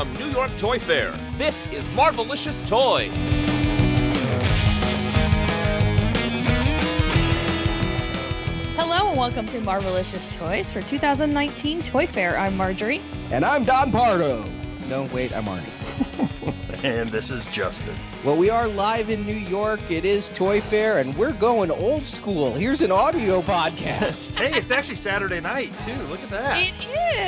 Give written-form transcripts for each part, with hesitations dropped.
from New York Toy Fair, this is Marvelicious Toys. Hello and welcome to Marvelicious Toys for 2019 Toy Fair. I'm Marjorie. And I'm Don Pardo. No, wait, I'm Arnie. And this is Justin. Well, we are live in New York. It is Toy Fair, and we're going old school. Here's an audio podcast. Hey, it's actually Saturday night, too. Look at that. It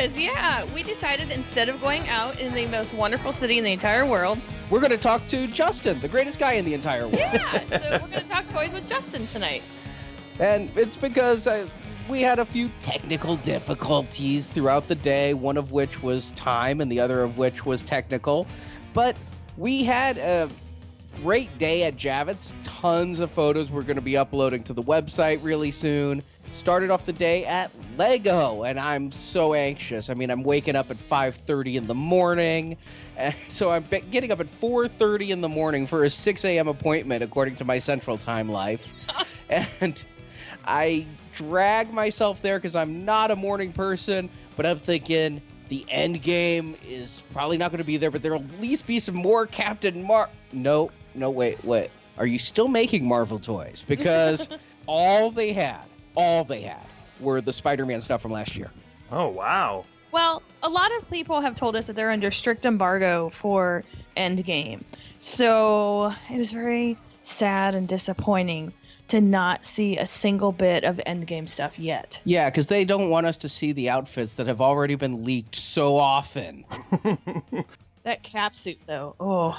is, yeah. We decided instead of going out in the most wonderful city in the entire world, We're going to talk to Justin, the greatest guy in the entire world. yeah, so we're going to talk toys with Justin tonight. And it's because we had a few technical difficulties throughout the day, one of which was time and the other of which was technical. But we had a great day at Javits. Tons of photos we're going to be uploading to the website really soon. Started off the day at Lego, and I'm so anxious. I mean, I'm waking up at 5:30 in the morning. So I'm getting up at 4:30 in the morning for a 6 a.m. appointment, according to my Central Time life. And I drag myself there because I'm not a morning person, but I'm thinking the end game is probably not going to be there, but there'll at least be some more Captain No, wait. Are you still making Marvel toys? Because all they had were the Spider-Man stuff from last year. Oh, wow. Well, a lot of people have told us that they're under strict embargo for Endgame. So it was very sad and disappointing to not see a single bit of Endgame stuff yet. Yeah, because they don't want us to see the outfits that have already been leaked so often. That cap suit, though. Oh,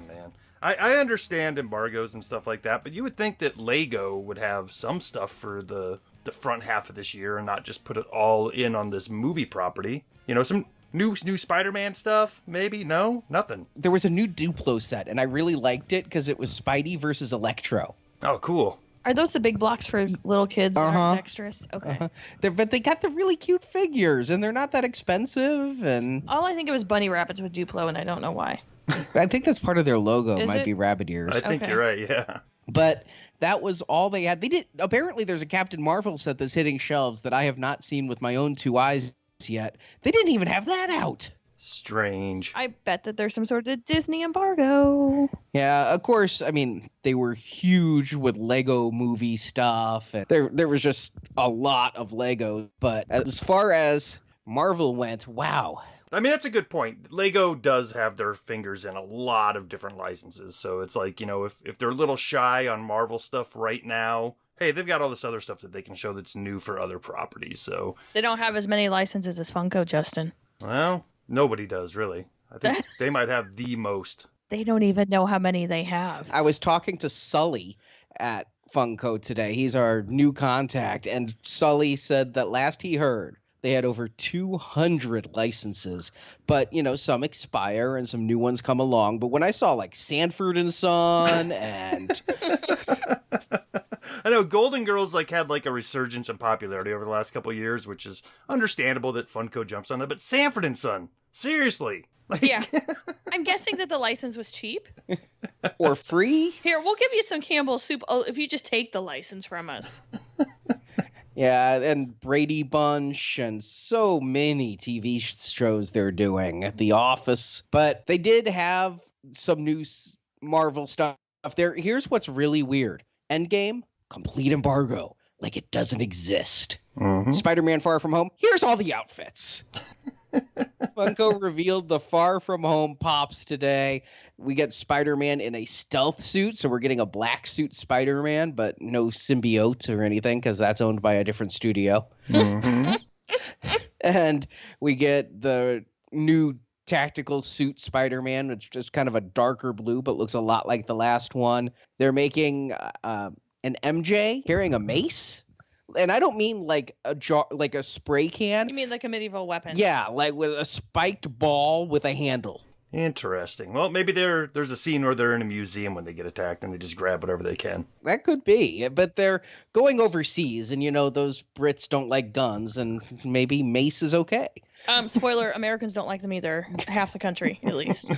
man. I understand embargoes and stuff like that, but you would think that Lego would have some stuff for the front half of this year and not just put it all in on this movie property. You know, some new Spider-Man stuff, maybe? No? Nothing. There was a new Duplo set, and I really liked it because it was Spidey versus Electro. Oh, cool. are those the big blocks for little kids that aren't extras? Okay. But they got the really cute figures, and they're not that expensive. And all I think it was bunny rabbits with Duplo, and I don't know why. I think that's part of their logo. Is might it? be rabbit ears. I think you're right, yeah. But that was all they had. They did. Apparently, there's a Captain Marvel set that's hitting shelves that I have not seen with my own two eyes yet. They didn't even have that out. Strange. I bet that there's some sort of Disney embargo. Yeah, of course. I mean, they were huge with Lego movie stuff. And there was just a lot of Lego. But as far as Marvel went, wow. I mean, that's a good point. Lego does have their fingers in a lot of different licenses. So it's like, you know, if they're a little shy on Marvel stuff right now, hey, they've got all this other stuff that they can show that's new for other properties. So They don't have as many licenses as Funko, Justin. well, nobody does, really. I think they might have the most. They don't even know how many they have. I was talking to Sully at Funko today. He's our new contact. And Sully said that last he heard, they had over 200 licenses, but, you know, some expire and some new ones come along. But when I saw like Sanford and Son and I know Golden Girls had a resurgence in popularity over the last couple of years, which is understandable that Funko jumps on that. But Sanford and Son, seriously. Yeah. I'm guessing that the license was cheap. or free. Here, we'll give you some Campbell's soup if you just take the license from us. Yeah, and Brady Bunch and so many TV shows they're doing. The Office. But they did have some new Marvel stuff there. Here's what's really weird. Endgame, complete embargo. Like it doesn't exist. Mm-hmm. Spider-Man Far From Home, here's all the outfits. Funko revealed the Far From Home Pops today. We get Spider-Man in a stealth suit, so we're getting a black suit Spider-Man, but no symbiote or anything, because that's owned by a different studio. Mm-hmm. And we get the new tactical suit Spider-Man, which is kind of a darker blue, but looks a lot like the last one. They're making an MJ carrying a mace. And I don't mean like a jar, like a spray can. You mean like a medieval weapon? Yeah, like with a spiked ball with a handle. Interesting. Well, maybe there's a scene where they're in a museum when they get attacked and they just grab whatever they can. That could be, but they're going overseas, and you know those Brits don't like guns, and maybe mace is okay. Spoiler: Americans don't like them either. Half the country, at least.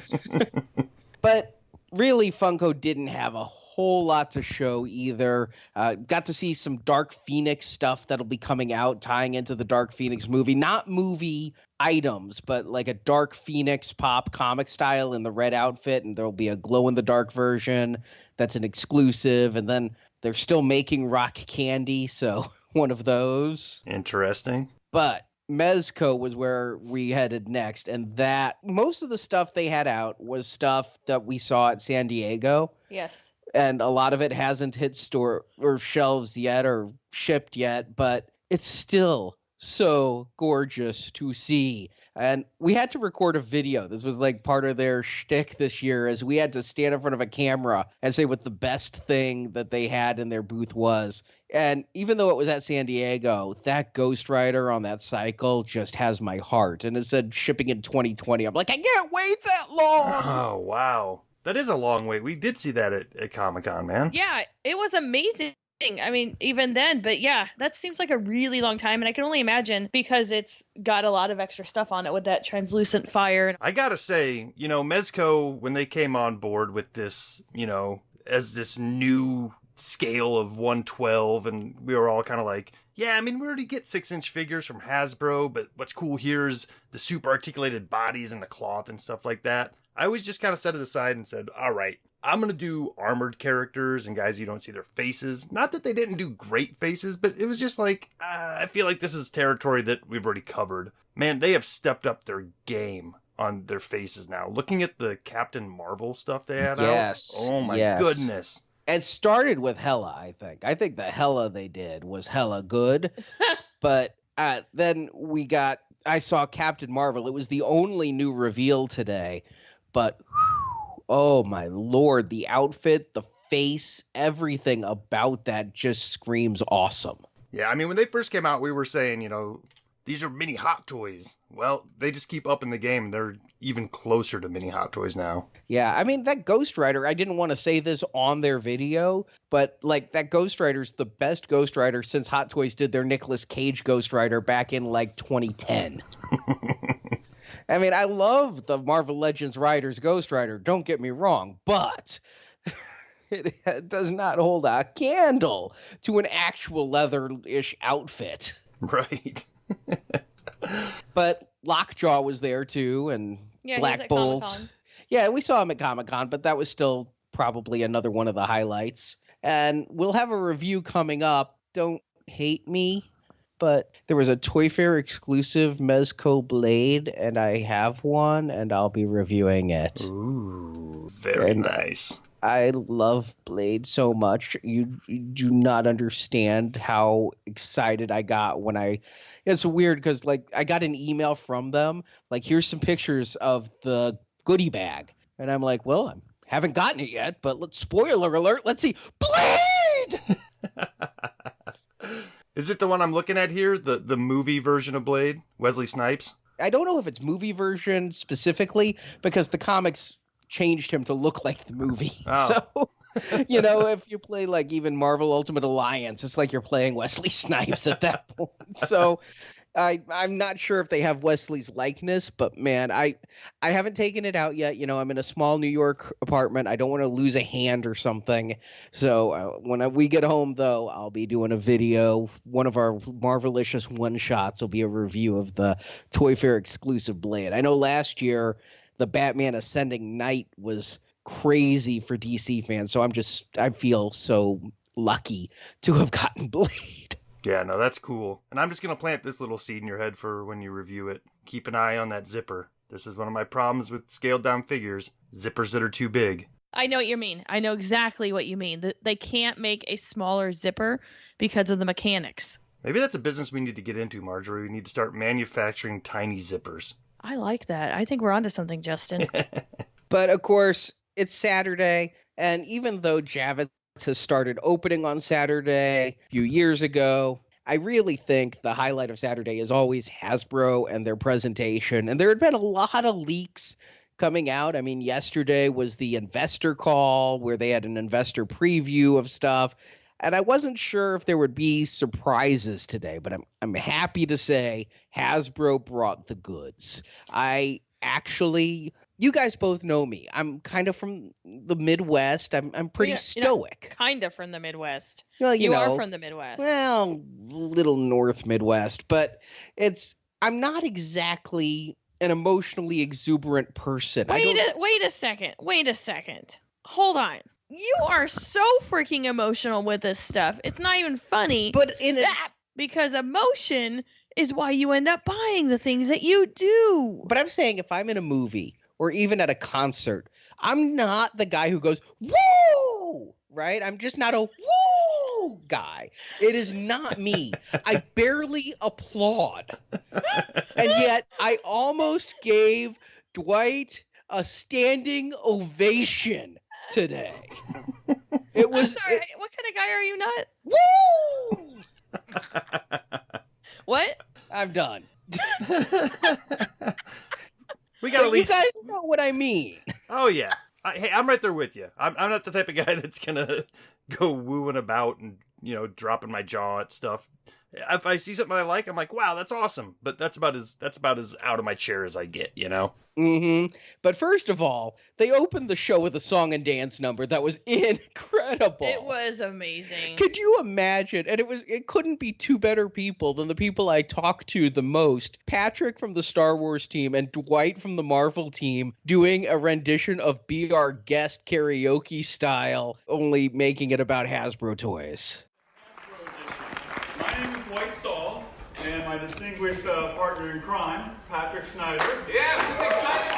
But really, Funko didn't have a whole lot to show either. Got to see some Dark Phoenix stuff that'll be coming out, tying into the Dark Phoenix movie. Not movie items, but like a Dark Phoenix pop comic style in the red outfit, and there'll be a glow-in-the-dark version that's an exclusive, and then they're still making rock candy, so one of those. Interesting. But Mezco was where we headed next, and that most of the stuff they had out was stuff that we saw at San Diego. Yes. And a lot of it hasn't hit store or shelves yet or shipped yet, but it's still so gorgeous to see. And we had to record a video. This was like part of their shtick this year, as we had to stand in front of a camera and say what the best thing that they had in their booth was. And even though it was at San Diego, that Ghost Rider on that cycle just has my heart. And it said shipping in 2020. I'm like, I can't wait that long. Oh, wow. That is a long wait. We did see that at Comic-Con, man. Yeah, it was amazing. I mean, even then, but yeah, that seems like a really long time, and I can only imagine because it's got a lot of extra stuff on it with that translucent fire. I gotta say, Mezco, when they came on board with this, as this new scale of 112, and we were all kind of like, yeah, I mean, we already get 6-inch figures from Hasbro, but what's cool here is the super articulated bodies and the cloth and stuff like that. I always just kind of set it aside and said, all right, I'm going to do armored characters and guys you don't see their faces. Not that they didn't do great faces, but it was just like, I feel like this is territory that we've already covered. Man, they have stepped up their game on their faces now. Looking at the Captain Marvel stuff they had out. Oh my goodness. And started with Hela, I think. I think the Hela they did was hella good. But then I saw Captain Marvel. It was the only new reveal today. But oh my Lord, the outfit, the face, everything about that just screams awesome. Yeah, I mean, when they first came out, we were saying, these are mini Hot Toys. Well, they just keep upping the game. They're even closer to mini Hot Toys now. Yeah, I mean, that Ghost Rider, I didn't want to say this on their video, but like that Ghost Rider's the best Ghost Rider since Hot Toys did their Nicolas Cage Ghost Rider back in like 2010. I mean, I love the Marvel Legends Riders Ghost Rider, don't get me wrong, but it does not hold a candle to an actual leather-ish outfit. Right. But Lockjaw was there too, and Black Bolt. Comic-Con. Yeah, we saw him at Comic-Con, but that was still probably another one of the highlights. And we'll have a review coming up. Don't hate me, but there was a ToyFair exclusive Mezco Blade, and I have one, and I'll be reviewing it. Ooh, very nice. I love Blade so much. You do not understand how excited I got when it's weird because like I got an email from them, like, here's some pictures of the goodie bag. And I'm like, well, I haven't gotten it yet, but spoiler alert, let's see. Blade! Is it the one I'm looking at here? The movie version of Blade? Wesley Snipes? I don't know if it's movie version specifically because the comics changed him to look like the movie. Oh. So, if you play like even Marvel Ultimate Alliance, it's like you're playing Wesley Snipes at that point. So I'm not sure if they have Wesley's likeness, but man, I haven't taken it out yet. I'm in a small New York apartment. I don't want to lose a hand or something. So when we get home, though, I'll be doing a video. One of our Marvelicious one-shots will be a review of the ToyFair exclusive Blade. I know last year the Batman Ascending Knight was crazy for DC fans, so I feel so lucky to have gotten Blade. Yeah, no, that's cool. And I'm just going to plant this little seed in your head for when you review it. Keep an eye on that zipper. This is one of my problems with scaled down figures. Zippers that are too big. I know what you mean. I know exactly what you mean. They can't make a smaller zipper because of the mechanics. Maybe that's a business we need to get into, Marjorie. We need to start manufacturing tiny zippers. I like that. I think we're onto something, Justin. But of course, it's Saturday, and even though Javits has started opening on Saturday a few years ago, I really think the highlight of Saturday is always Hasbro and their presentation. And there had been a lot of leaks coming out. I mean, yesterday was the investor call where they had an investor preview of stuff. And I wasn't sure if there would be surprises today, but I'm happy to say Hasbro brought the goods. I actually you guys both know me. I'm kind of from the Midwest. I'm pretty stoic. Kind of from the Midwest. Well, you know, are from the Midwest. Well, little North Midwest, but I'm not exactly an emotionally exuberant person. Wait a second. Hold on. You are so freaking emotional with this stuff. It's not even funny. But because emotion is why you end up buying the things that you do. But I'm saying if I'm in a movie or even at a concert, I'm not the guy who goes, woo! Right? I'm just not a woo guy. It is not me. I barely applaud. And yet I almost gave Dwight a standing ovation today. It was. I'm sorry, what kind of guy are you not? Woo! What? I'm done. We got at least. You guys know what I mean. Oh yeah. Hey, I'm right there with you. I'm not the type of guy that's gonna go wooing about and dropping my jaw at stuff. If I see something I like, I'm like, wow, that's awesome. But that's about as out of my chair as I get, Mm-hmm. But first of all, they opened the show with a song and dance number that was incredible. It was amazing. Could you imagine? And it couldn't be two better people than the people I talk to the most. Patrick from the Star Wars team and Dwight from the Marvel team doing a rendition of Be Our Guest karaoke style, only making it about Hasbro toys. My name is Dwight Stahl, and my distinguished partner in crime, Patrick Schneider. Yeah, who's excited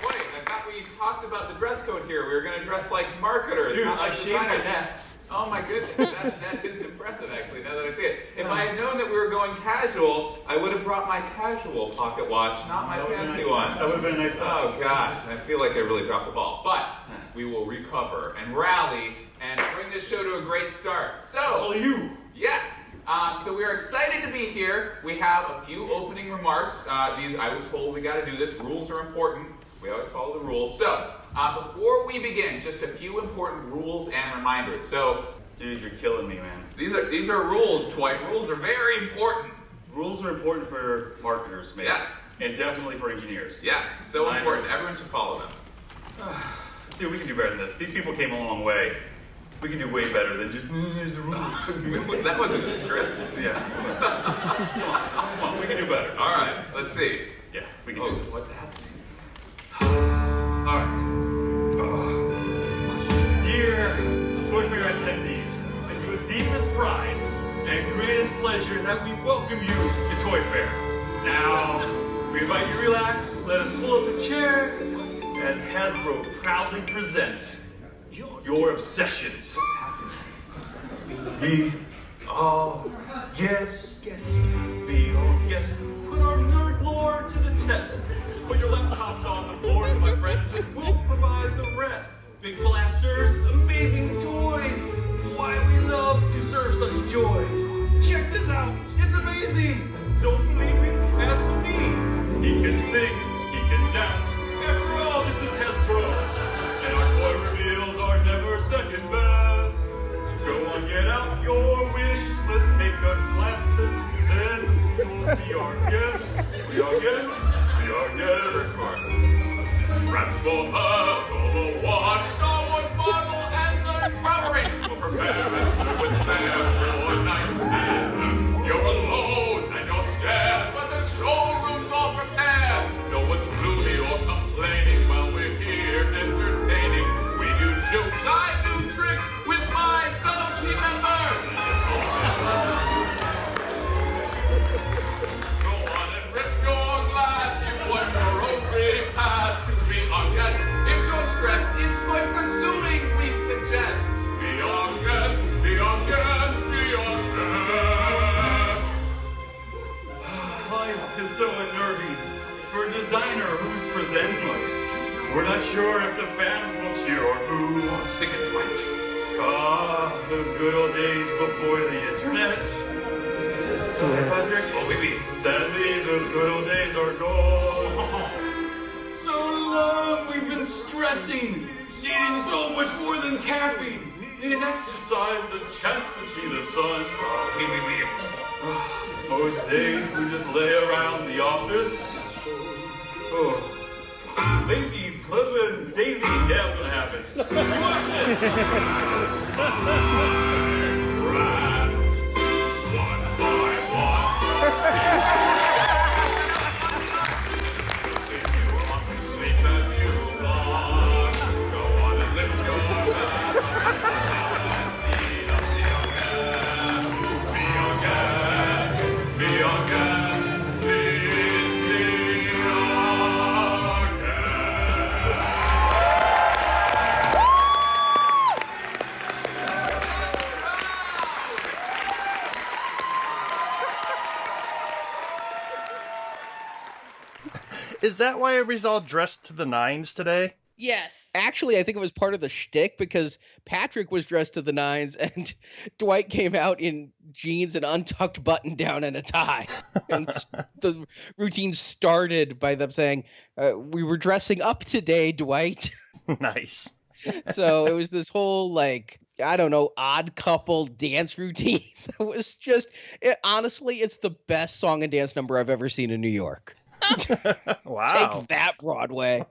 for Wait, I thought we talked about the dress code here. We were going to dress like marketers. Dude, not I like shaved my designers. neck. Oh my goodness, that is impressive actually, now that I see it. If I had known that we were going casual, I would have brought my casual pocket watch, not my fancy one. That would have been a nice touch. Oh gosh, I feel like I really dropped the ball. But we will recover and rally and bring this show to a great start. So, yes. So we are excited to be here. We have a few opening remarks. I was told we got to do this. Rules are important. We always follow the rules. So, before we begin, just a few important rules and reminders. So, Dude, you're killing me, man. these are rules, Dwight. Rules are very important. Rules are important for marketers, man. Yes. And definitely for engineers. Yes, so Designers. important. Everyone should follow them. Dude, we can do better than this. These people came a long way. We can do way better than just, here's the rules. That wasn't the script. Yeah. Come on, we can do better. All right, let's see. Yeah, we can do this. What's happening? All right. Dear ToyFair attendees, it's with deepest pride and greatest pleasure that we welcome you to ToyFair. Now, we invite you to relax, let us pull up a chair as Hasbro proudly presents your obsessions. Be our guest, be our guest. Put our nerd lore to the test. Put your laptops on the floor, my friends, and we'll provide the rest. Big blasters, amazing toys. Why we love to serve such joy. Check this out, it's amazing. Don't believe me? Ask the me. He can sing, he can dance. After all, this is Hasbro. And our toy reveals are never second best. Go on, get out your wish list, take a glance and then you'll be our guest. We are guests, we are guests. Transform us, Solo Watch, Star Wars, Marvel, and the covering. We'll prepare and with them for night. And you're alone and you're scared, but the showroom's all prepared. No one's gloomy or complaining while we're here entertaining. We do jokes, I do tricks with my fellow team members. Go on and rip your glass. You won your own free pass to be our guest. If you're stressed, it's quite pursuing, we suggest. Be our guest, be our guest, be our guest. Life is so unnerving for a designer who's presenting. We're not sure if the fans will cheer or boo. Sing it, Dwight. Ah, those good old days before the internet. Hey, Patrick. Oh, baby. Sadly, those good old days are gone. So long we've been stressing, needing so much more than caffeine. Needing exercise, a chance to see the sun. Oh, Most days we just lay around the office, Oh. Lazy, flippin', daisy, yeah, that's what happened. You want this? Rats, one by one. If you want to sleep as you want, go on and lift your hand. Be on gas, be on gas, Is that why everybody's all dressed to the nines today? Yes. Actually, I think it was part of the shtick because Patrick was dressed to the nines and Dwight came out in jeans and untucked button down and a tie. And the routine started by them saying, we were dressing up today, Dwight. Nice. So it was this whole, like, I don't know, odd couple dance routine. It was just, honestly, it's the best song and dance number I've ever seen in New York. Wow. Take that, Broadway.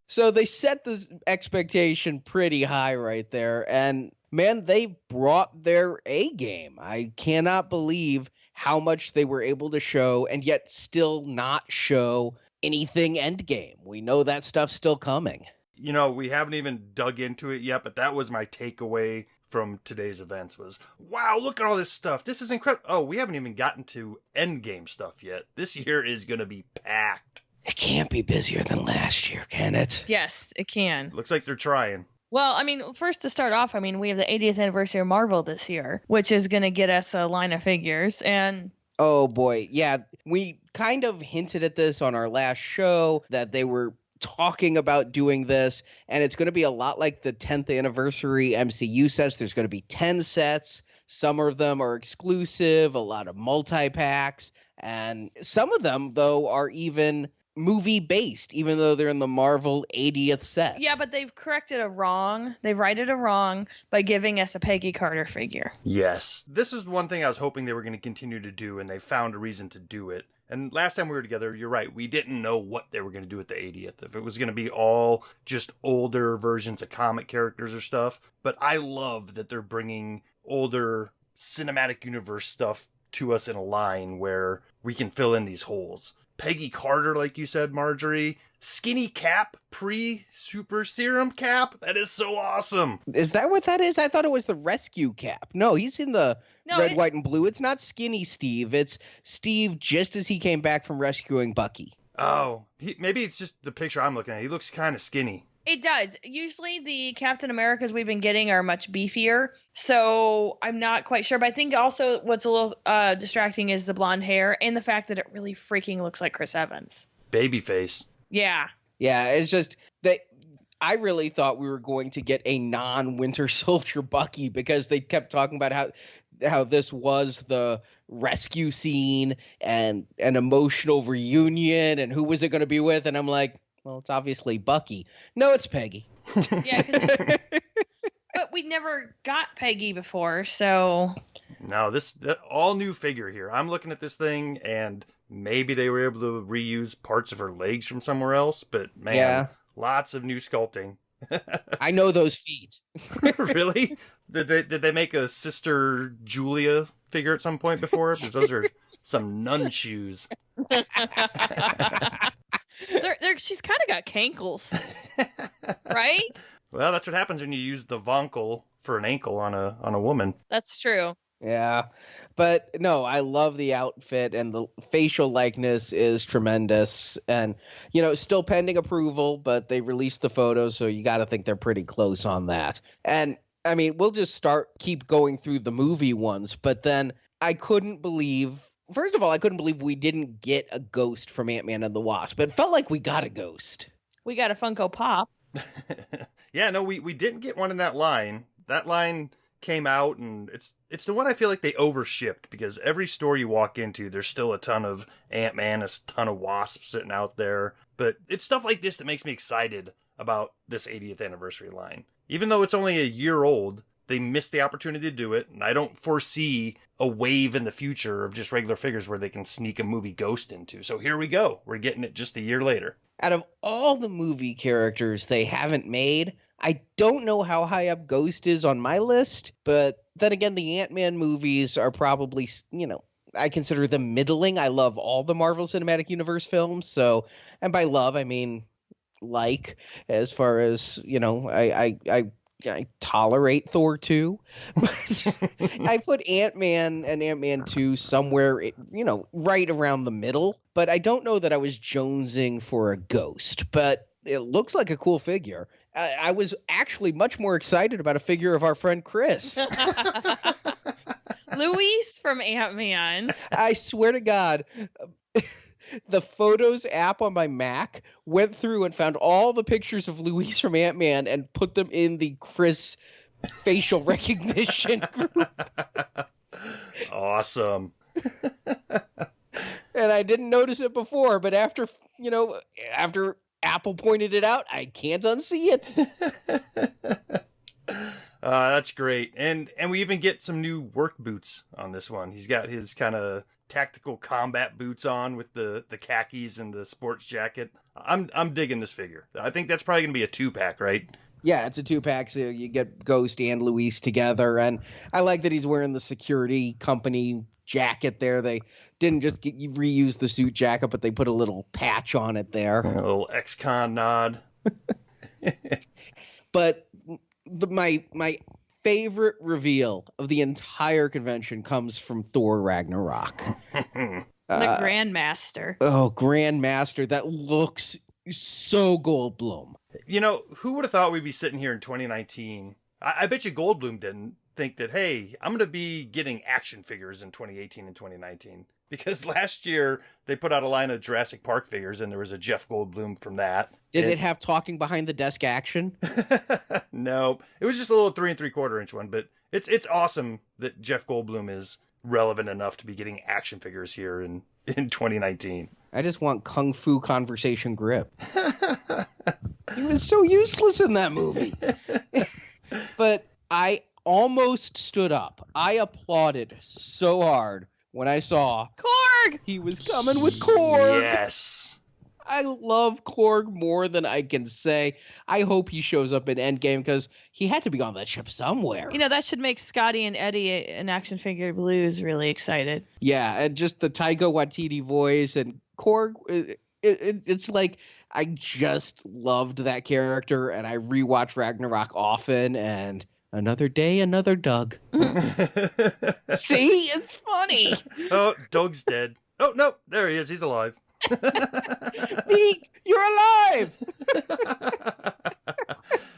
So they set the expectation pretty high right there. And man, they brought their A game. I cannot believe how much they were able to show and yet still not show anything Endgame. We know that stuff's still coming. You know, we haven't even dug into it yet, but that was my takeaway from today's events was, wow, look at all this stuff. This is incredible. Oh, we haven't even gotten to Endgame stuff yet. This year is going to be packed. It can't be busier than last year, can it? Yes, it can. Looks like they're trying. Well, I mean, first to start off, I mean, we have the 80th anniversary of Marvel this year, which is going to get us a line of figures. And oh boy, yeah, we kind of hinted at this on our last show that they were talking about doing this, and it's going to be a lot like the 10th anniversary MCU sets. There's going to be 10 sets. Some of them are exclusive, a lot of multi-packs, and some of them, though, are even movie-based, even though they're in the Marvel 80th set. yeah, but they've corrected a wrong. They've righted a wrong by giving us a Peggy Carter figure. Yes. This is one thing I was hoping they were going to continue to do, and they found a reason to do it. And last time we were together, you're right, we didn't know what they were going to do at the 80th. If it was going to be all just older versions of comic characters or stuff. But I love that they're bringing older cinematic universe stuff to us in a line where we can fill in these holes. Peggy Carter, like you said, Marjorie. Skinny Cap, pre-super serum Cap. That is so awesome. Is that what that is? I thought it was the rescue Cap. No, he's in the red, white, and blue. It's not Skinny Steve. It's Steve just as he came back from rescuing Bucky. Oh, maybe it's just the picture I'm looking at. He looks kind of skinny. It does. Usually the Captain Americas we've been getting are much beefier, so I'm not quite sure. But I think also what's a little distracting is the blonde hair and the fact that it really freaking looks like Chris Evans. Babyface. Yeah. Yeah, it's just that I really thought we were going to get a non-Winter Soldier Bucky because they kept talking about how this was the rescue scene and an emotional reunion and who was it going to be with, and I'm like, well, it's obviously Bucky. No, it's Peggy. Yeah, but we never got Peggy before, so. No, this all new figure here. I'm looking at this thing, and maybe they were able to reuse parts of her legs from somewhere else, but man, yeah. Lots of new sculpting. I know those feet. Really? Did they make a Sister Julia figure at some point before? Because those are some nun shoes. She's kind of got cankles, right? Well, that's what happens when you use the vonkel for an ankle on a woman. That's true. Yeah, but no, I love the outfit and the facial likeness is tremendous, and still pending approval, but they released the photos, so you got to think they're pretty close on that. And I mean, we'll just keep going through the movie ones, but then I couldn't believe. First of all, I couldn't believe we didn't get a ghost from Ant-Man and the Wasp. It felt like we got a ghost. We got a Funko Pop. Yeah, no, we didn't get one in that line. That line came out, and it's the one I feel like they overshipped, because every store you walk into, there's still a ton of Ant-Man, a ton of Wasp sitting out there. But it's stuff like this that makes me excited about this 80th anniversary line. Even though it's only a year old, they missed the opportunity to do it, and I don't foresee a wave in the future of just regular figures where they can sneak a movie Ghost into. So here we go. We're getting it just a year later. Out of all the movie characters they haven't made, I don't know how high up Ghost is on my list, but then again, the Ant-Man movies are probably, I consider them middling. I love all the Marvel Cinematic Universe films, so, and by love, I mean as far as, I tolerate Thor 2. I put Ant-Man and Ant-Man 2 somewhere, right around the middle, but I don't know that I was jonesing for a Ghost, but it looks like a cool figure. I was actually much more excited about a figure of our friend Chris. Luis from Ant-Man. I swear to God, the Photos app on my Mac went through and found all the pictures of Luis from Ant-Man and put them in the Chris facial recognition group. Awesome. And I didn't notice it before, but after Apple pointed it out, I can't unsee it. That's great. And we even get some new work boots on this one. He's got his kind of tactical combat boots on with the khakis and the sports jacket. I'm digging this figure. I think that's probably going to be a 2-pack, right? Yeah, it's a 2-pack, so you get Ghost and Luis together, and I like that he's wearing the security company jacket there. They didn't just reuse the suit jacket, but they put a little patch on it there. A little ex-con nod. But my favorite reveal of the entire convention comes from Thor Ragnarok. The Grandmaster. Oh, Grandmaster. That looks so Goldblum. Who would have thought we'd be sitting here in 2019? I bet you Goldblum didn't think that, hey, I'm going to be getting action figures in 2018 and 2019. Because last year they put out a line of Jurassic Park figures and there was a Jeff Goldblum from that. Did it have talking behind the desk action? No, it was just a little 3 3/4 inch one, but it's awesome that Jeff Goldblum is relevant enough to be getting action figures here in 2019. I just want Kung Fu Conversation Grip. He was so useless in that movie. But I almost stood up. I applauded so hard when I saw Korg! He was coming with Korg. Yes. I love Korg more than I can say. I hope he shows up in Endgame because he had to be on that ship somewhere. That should make Scotty and Eddie an action figure blues really excited. Yeah, and just the Taika Waititi voice and Korg, it's like I just loved that character, and I rewatch Ragnarok often, and another day, another Doug. See? It's funny. Oh, Doug's dead. Oh, no, there he is. He's alive. Meek, you're alive.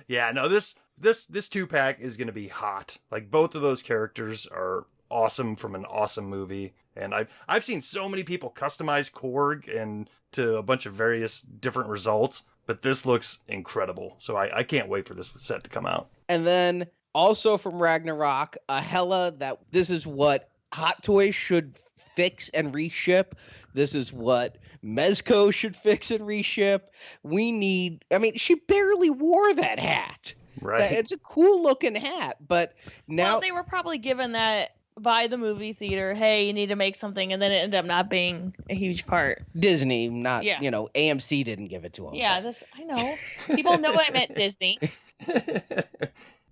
Yeah, no, this 2-pack is going to be hot. Like, both of those characters are awesome from an awesome movie. And I've seen so many people customize Korg and to a bunch of various different results, but this looks incredible. So I can't wait for this set to come out. And then also from Ragnarok, a Hela that this is what Hot Toys should fix and reship. This is what Mezco should fix and reship. She barely wore that hat. Right. It's a cool looking hat, but now they were probably given that by the movie theater. Hey, you need to make something, and then it ended up not being a huge part. Disney, not AMC didn't give it to him. Yeah, I know. People know I meant Disney.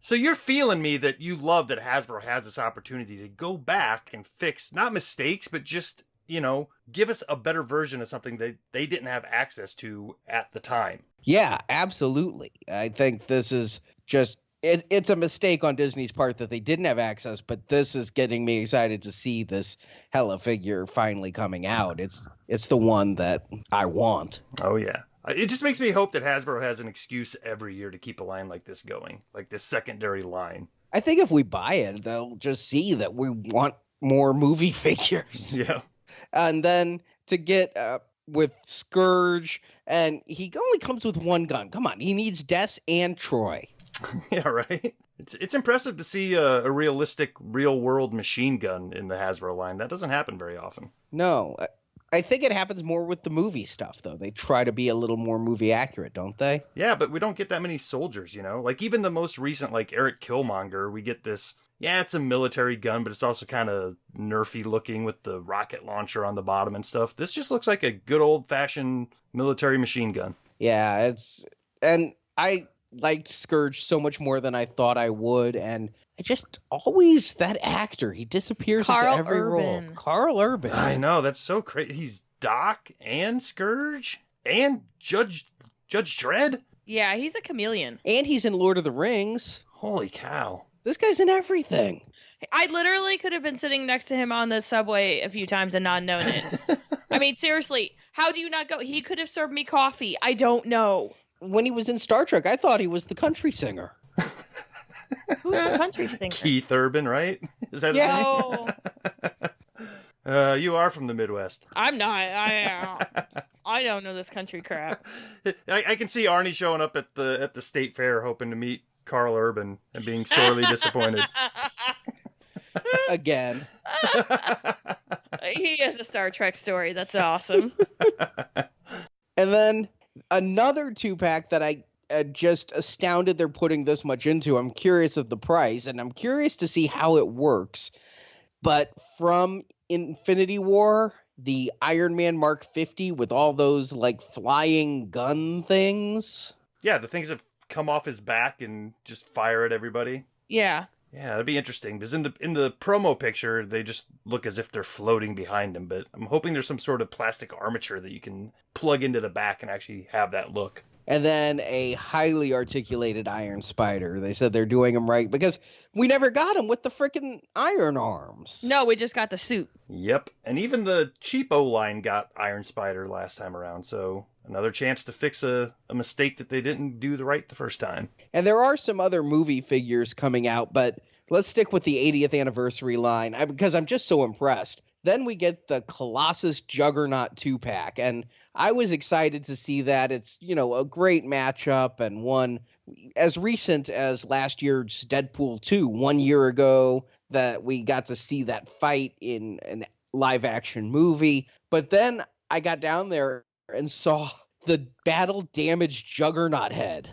So you're feeling me that you love that Hasbro has this opportunity to go back and fix, not mistakes, but just, give us a better version of something that they didn't have access to at the time. Yeah, absolutely. I think this is just, it's a mistake on Disney's part that they didn't have access, but this is getting me excited to see this Hela figure finally coming out. It's the one that I want. Oh, yeah. It just makes me hope that Hasbro has an excuse every year to keep a line like this going, like this secondary line. I think if we buy it, they'll just see that we want more movie figures. Yeah. And then to get with Scourge, and he only comes with one gun. Come on, he needs Des and Troy. Yeah, right? It's impressive to see a realistic, real-world machine gun in the Hasbro line. That doesn't happen very often. No. I think it happens more with the movie stuff, though. They try to be a little more movie accurate, don't they? Yeah, but we don't get that many soldiers, you know? Like, even the most recent, like, Eric Killmonger, we get this, yeah, it's a military gun, but it's also kind of nerfy looking with the rocket launcher on the bottom and stuff. This just looks like a good old-fashioned military machine gun. Yeah, and I liked Scourge so much more than I thought I would, and I just always, that actor, he disappears Carl into every role. Urban. Carl Urban. I know, that's so crazy. He's Doc and Scourge and Judge Dredd? Yeah, he's a chameleon. And he's in Lord of the Rings. Holy cow. This guy's in everything. I literally could have been sitting next to him on the subway a few times and not known it. I mean, seriously, how do you not go? He could have served me coffee. I don't know. When he was in Star Trek, I thought he was the country singer. Who's the country singer? Keith Urban, right? Is that his No, name? You are from the Midwest. I'm not. I don't know this country crap. I can see Arnie showing up at the state fair hoping to meet Carl Urban and being sorely disappointed. Again. He has a Star Trek story. That's awesome. And then another 2-pack that I just astounded they're putting this much into. I'm curious of the price, and I'm curious to see how it works. But from Infinity War, the Iron Man Mark 50 with all those like flying gun things. Yeah, the things that come off his back and just fire at everybody. Yeah. Yeah, that'd be interesting because in the promo picture they just look as if they're floating behind him. But I'm hoping there's some sort of plastic armature that you can plug into the back and actually have that look. And then a highly articulated Iron Spider. They said they're doing him right because we never got him with the frickin' iron arms. No, we just got the suit. Yep, and even the cheapo line got Iron Spider last time around, so another chance to fix a mistake that they didn't do right the first time. And there are some other movie figures coming out, but let's stick with the 80th anniversary line because I'm just so impressed. Then we get the Colossus Juggernaut 2-pack, and I was excited to see that. It's, a great matchup and one as recent as last year's Deadpool 2, 1 year ago, that we got to see that fight in an live-action movie. But then I got down there and saw the battle-damaged Juggernaut head.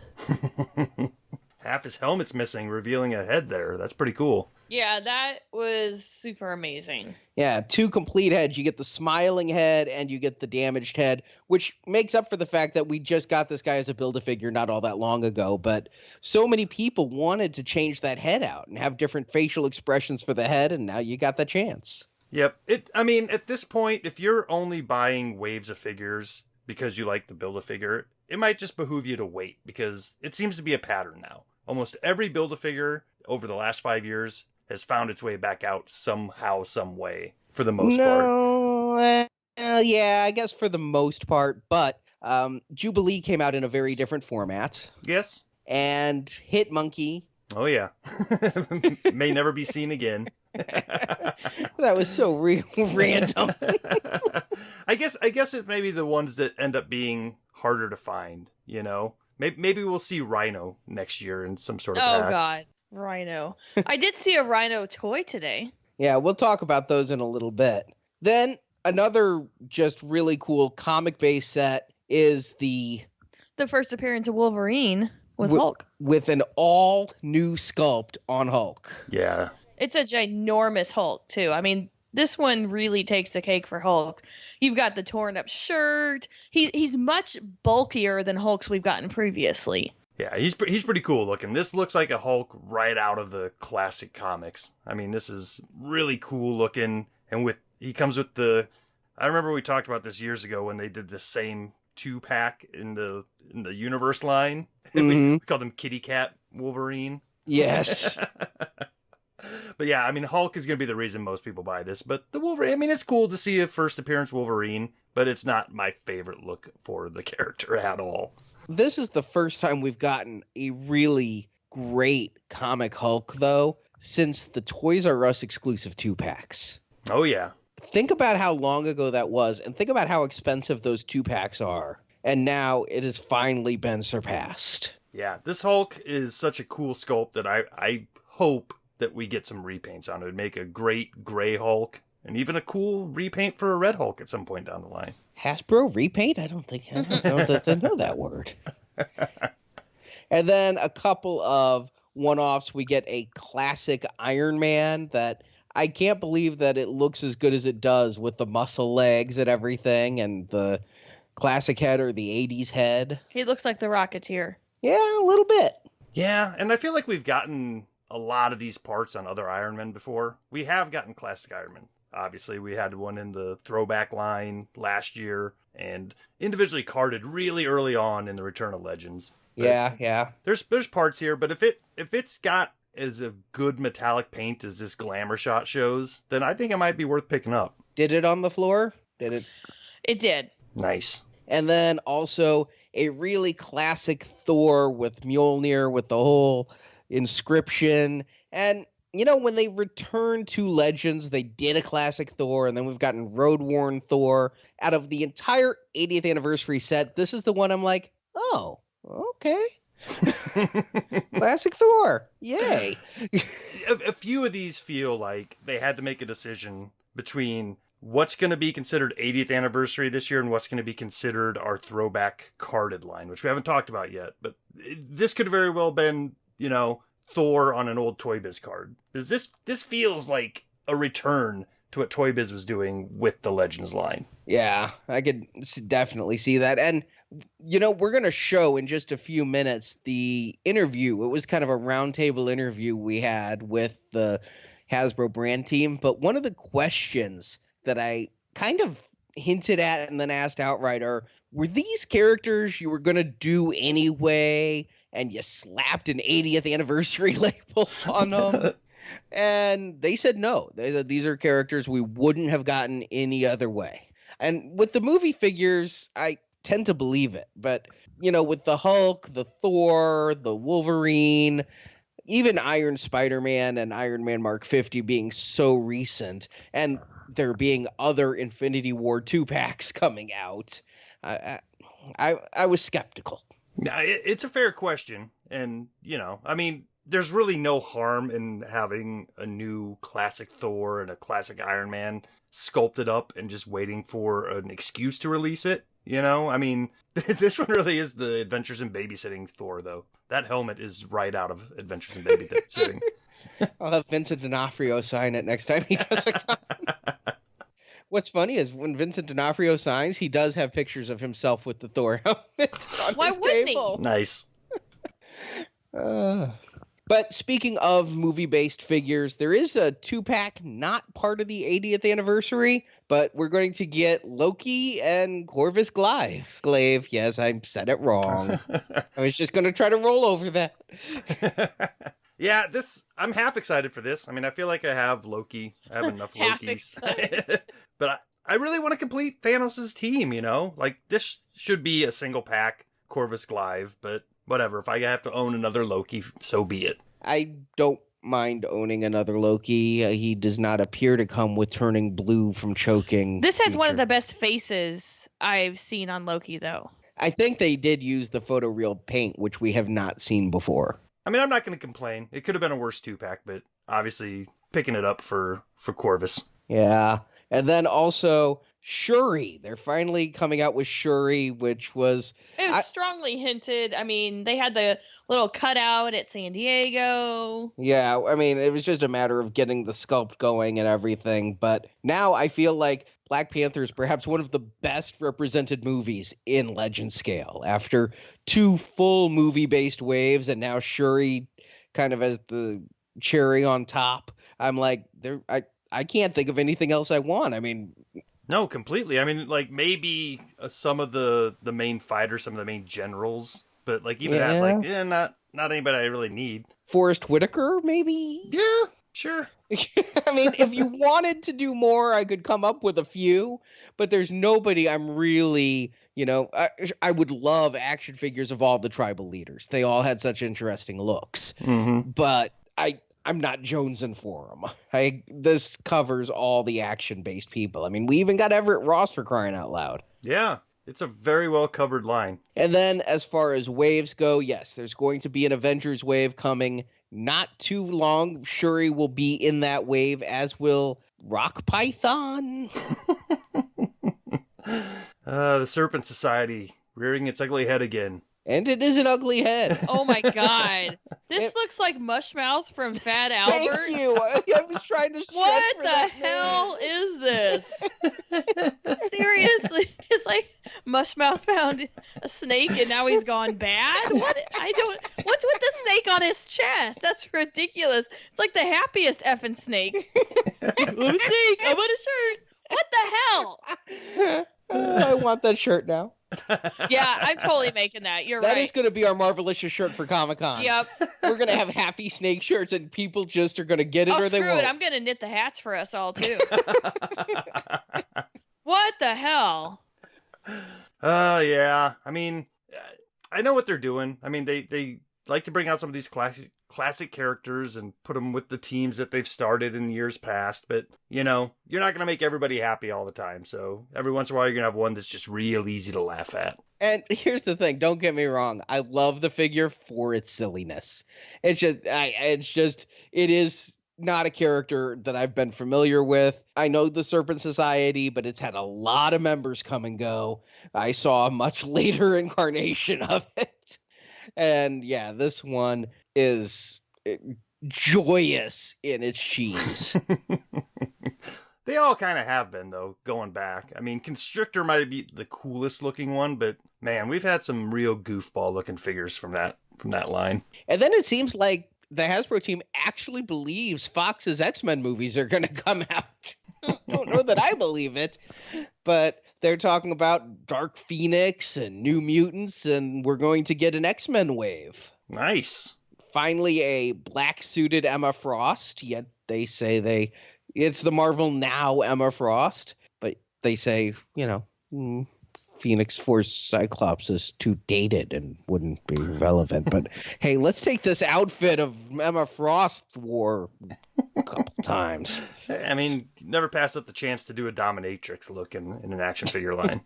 Half his helmet's missing, revealing a head there. That's pretty cool. Yeah, that was super amazing. Yeah, 2 complete heads. You get the smiling head and you get the damaged head, which makes up for the fact that we just got this guy as a Build-A-Figure not all that long ago. But so many people wanted to change that head out and have different facial expressions for the head, and now you got the chance. Yep. At this point, if you're only buying waves of figures because you like the Build-A-Figure, it might just behoove you to wait because it seems to be a pattern now. Almost every Build-A-Figure over the last 5 years has found its way back out somehow, some way, for the most part. Yeah, I guess for the most part, but Jubilee came out in a very different format. Yes. And Hit Monkey. Oh, yeah. May never be seen again. That was so random. I guess it's maybe the ones that end up being harder to find, Maybe we'll see Rhino next year in some sort of pack. Oh, God. Rhino. I did see a Rhino toy today. Yeah, we'll talk about those in a little bit. Then another just really cool comic-based set is the first appearance of Wolverine with Hulk. With an all-new sculpt on Hulk. Yeah. It's a ginormous Hulk, too. I mean, this one really takes the cake for Hulk. You've got the torn up shirt. He's much bulkier than Hulks we've gotten previously. Yeah, he's pretty cool looking. This looks like a Hulk right out of the classic comics. I mean, this is really cool looking, and he comes with I remember we talked about this years ago when they did the same 2-pack in the Universe line. Mm-hmm. We called him Kitty Cat Wolverine. Yes. But yeah, I mean, Hulk is going to be the reason most people buy this. But the Wolverine, I mean, it's cool to see a first appearance Wolverine, but it's not my favorite look for the character at all. This is the first time we've gotten a really great comic Hulk, though, since the Toys R Us exclusive 2-packs. Oh, yeah. Think about how long ago that was, and think about how expensive those 2-packs are. And now it has finally been surpassed. Yeah, this Hulk is such a cool sculpt that I hope that we get some repaints on it. It would make a great gray Hulk, and even a cool repaint for a Red Hulk at some point down the line. Hasbro repaint? I don't know that they know that word. And then a couple of one-offs. We get a classic Iron Man that I can't believe that it looks as good as it does with the muscle legs and everything, and the classic head or the 80s head. He looks like the Rocketeer. Yeah, a little bit. Yeah, and I feel like we've gotten a lot of these parts on other Iron Men before. We have gotten classic Iron Man. Obviously, we had one in the throwback line last year, and individually carded really early on in the Return of Legends. But yeah. There's parts here, but if it's got as a good metallic paint as this Glamour Shot shows, then I think it might be worth picking up. Did it on the floor? Did it? It did. Nice. And then also a really classic Thor with Mjolnir with the whole inscription. And, you know, when they returned to Legends, they did a classic Thor, and then we've gotten Road-Worn Thor. Out of the entire 80th anniversary set, this is the one I'm like, oh, okay. Classic Thor. Yay. A few of these feel like they had to make a decision between what's going to be considered 80th anniversary this year and what's going to be considered our throwback carded line, which we haven't talked about yet. But this could very well been, you know, Thor on an old Toy Biz card. This feels like a return to what Toy Biz was doing with the Legends line. Yeah, I could definitely see that. And, you know, we're going to show in just a few minutes the interview. It was kind of a roundtable interview we had with the Hasbro brand team. But one of the questions that I kind of hinted at and then asked outright are, were these characters you were going to do anyway, and you slapped an 80th anniversary label on them? And they said no. They said these are characters we wouldn't have gotten any other way. And with the movie figures, I tend to believe it. But, you know, with the Hulk, the Thor, the Wolverine, even Iron Spider-Man and Iron Man Mark 50 being so recent, and there being other Infinity War 2 packs coming out, I was skeptical. It's a fair question. And, you know, I mean, there's really no harm in having a new classic Thor and a classic Iron Man sculpted up and just waiting for an excuse to release it. You know, I mean, this one really is the Adventures in Babysitting Thor, though. That helmet is right out of Adventures in Babysitting. I'll have Vincent D'Onofrio sign it next time he does a con. What's funny is when Vincent D'Onofrio signs, he does have pictures of himself with the Thor helmet on Why his wouldn't table. he? Nice. But speaking of movie-based figures, there is a 2-pack not part of the 80th anniversary, but we're going to get Loki and Corvus Glaive. Glaive, yes, I said it wrong. I was just going to try to roll over that. Yeah, I'm half excited for this. I mean, I feel like I have Loki. I have enough Half Lokis. excited. But I really want to complete Thanos' team, you know? Like, this should be a single pack Corvus Glaive, but whatever. If I have to own another Loki, so be it. I don't mind owning another Loki. He does not appear to come with turning blue from choking. This has one of feature. the best faces I've seen on Loki, though. I think they did use the photoreal paint, which we have not seen before. I mean, I'm not going to complain. It could have been a worse 2-pack, but obviously picking it up for Corvus. Yeah. And then also Shuri. They're finally coming out with Shuri, which was... It was strongly hinted. I mean, they had the little cutout at San Diego. Yeah, I mean, it was just a matter of getting the sculpt going and everything. But now I feel like Black Panther is perhaps one of the best represented movies in Legend scale. After 2 full movie-based waves and now Shuri kind of as the cherry on top, I'm like, I can't think of anything else I want. I mean... No, completely. I mean, like, maybe some of the main fighters, some of the main generals, but, like, even that, like, not anybody I really need. Forrest Whitaker, maybe? Yeah, sure. I mean, if you wanted to do more, I could come up with a few, but there's nobody I'm really, you know, I would love action figures of all the tribal leaders. They all had such interesting looks, but I'm not jonesing for them. This covers all the action-based people. I mean, we even got Everett Ross for crying out loud. Yeah, it's a very well-covered line. And then as far as waves go, yes, there's going to be an Avengers wave coming not too long, Shuri will be in that wave, as will Rock Python. The Serpent Society rearing its ugly head again. And it is an ugly head. Oh my god. This looks like Mushmouth from Fat Albert. Thank you. I was trying to stretch What for the that hell is this? Seriously, it's like Mushmouth found a snake and now he's gone bad. What's with the snake on his chest? That's ridiculous. It's like the happiest effing snake. I'm a snake. I want a shirt. What the hell? I want that shirt now. Yeah, I'm totally making that. You're That right. is going to be our Marvelicious shirt for Comic-Con. Yep. We're going to have happy snake shirts, and people just are going to get it Oh, or they screw won't. it. I'm going to knit the hats for us all, too. What the hell? Yeah. I mean, I know what they're doing. I mean, they like to bring out some of these classic characters and put them with the teams that they've started in years past. But, you know, you're not going to make everybody happy all the time. So every once in a while, you're going to have one that's just real easy to laugh at. And here's the thing, don't get me wrong. I love the figure for its silliness. It is not a character that I've been familiar with. I know the Serpent Society, but it's had a lot of members come and go. I saw a much later incarnation of it. And yeah, this one is joyous in its cheese. They all kind of have been, though, going back. I mean, Constrictor might be the coolest looking one, but man, we've had some real goofball looking figures from that line. And then it seems like the Hasbro team actually believes Fox's X-Men movies are going to come out. Don't know that I believe it, but they're talking about Dark Phoenix and New Mutants, and we're going to get an X-Men wave. Nice. Finally, a black-suited Emma Frost, yet they say it's the Marvel Now Emma Frost, but they say, Phoenix Force Cyclops is too dated and wouldn't be relevant. But hey, let's take this outfit of Emma Frost wore a couple times. I mean, never pass up the chance to do a dominatrix look in an action figure line.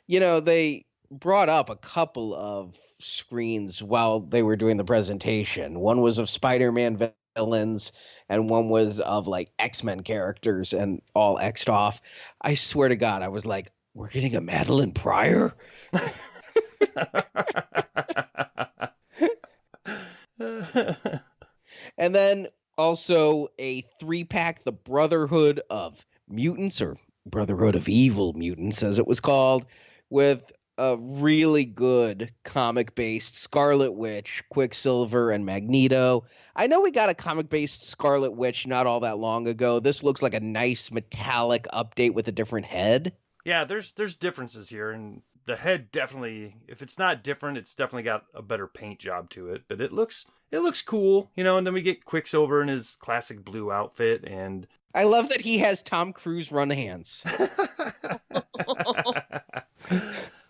They brought up a couple of screens while they were doing the presentation. One was of Spider-Man villains, and one was of like X-Men characters and all X'd off. I swear to God, I was like, we're getting a Madeline Pryor? And then also a 3-pack, the Brotherhood of Mutants, or Brotherhood of Evil Mutants, as it was called, with a really good comic-based Scarlet Witch, Quicksilver, and Magneto. I know we got a comic-based Scarlet Witch not all that long ago. This looks like a nice metallic update with a different head. Yeah, there's differences here, and the head definitely, if it's not different, it's definitely got a better paint job to it. But it looks cool, and then we get Quicksilver in his classic blue outfit, and I love that he has Tom Cruise run hands.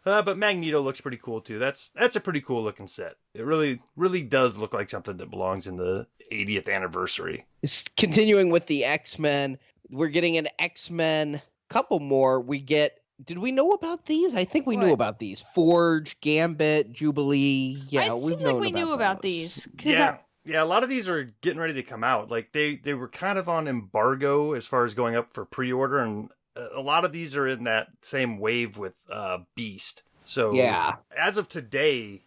But Magneto looks pretty cool too. That's a pretty cool looking set. It really, really does look like something that belongs in the 80th anniversary. Continuing with the X-Men, we're getting an X-Men, couple more. Did we know about these? I think we knew about these. Forge, Gambit, Jubilee. Yeah, It seemed like we knew about these. Yeah, a lot of these are getting ready to come out. Like they were kind of on embargo as far as going up for pre-order, and a lot of these are in that same wave with Beast. So yeah, as of today,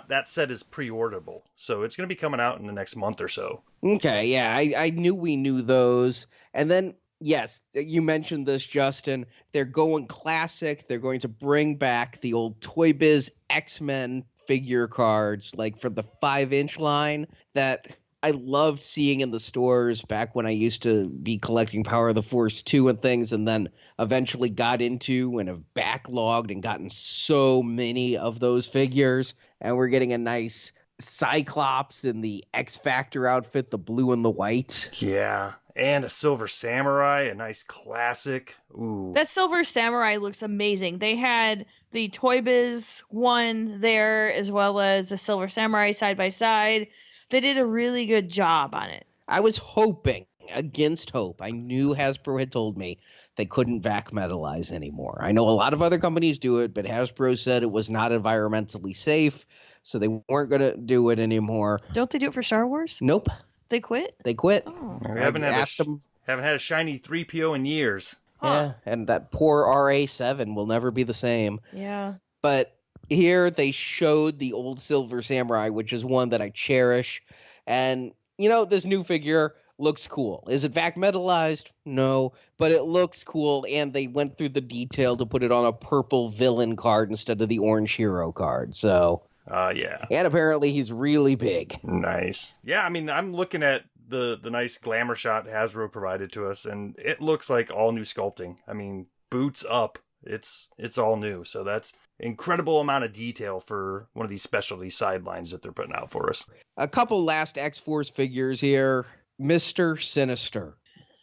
that set is pre-orderable. So it's going to be coming out in the next month or so. Okay, yeah, I knew we knew those. And then, yes, you mentioned this, Justin. They're going classic. They're going to bring back the old Toy Biz X-Men figure cards, like for the 5-inch line that I loved seeing in the stores back when I used to be collecting Power of the Force 2 and things, and then eventually got into and have backlogged and gotten so many of those figures. And we're getting a nice Cyclops in the X-Factor outfit, the blue and the white. Yeah, and a Silver Samurai, a nice classic. Ooh. That Silver Samurai looks amazing. They had the Toy Biz one there, as well as the Silver Samurai side by side. They did a really good job on it. I was hoping, against hope, I knew Hasbro had told me they couldn't vac metalize anymore. I know a lot of other companies do it, but Hasbro said it was not environmentally safe. so they weren't going to do it anymore. Don't they do it for Star Wars? Nope, They quit? they quit. Oh. We I asked them. haven't had a shiny 3PO in years. Yeah, and that poor RA7 will never be the same. Yeah. But here they showed the old Silver Samurai, which is one that I cherish. And, this new figure looks cool. Is it vac metalized? No, but it looks cool. And they went through the detail to put it on a purple villain card instead of the orange hero card. So, Yeah. and apparently he's really big. Nice. Yeah, I mean, I'm looking at the nice glamour shot Hasbro provided to us, and it looks like all new sculpting. I mean, boots up. It's all new. So that's incredible amount of detail for one of these specialty sidelines that they're putting out for us. A couple last X-Force figures here. Mr. Sinister.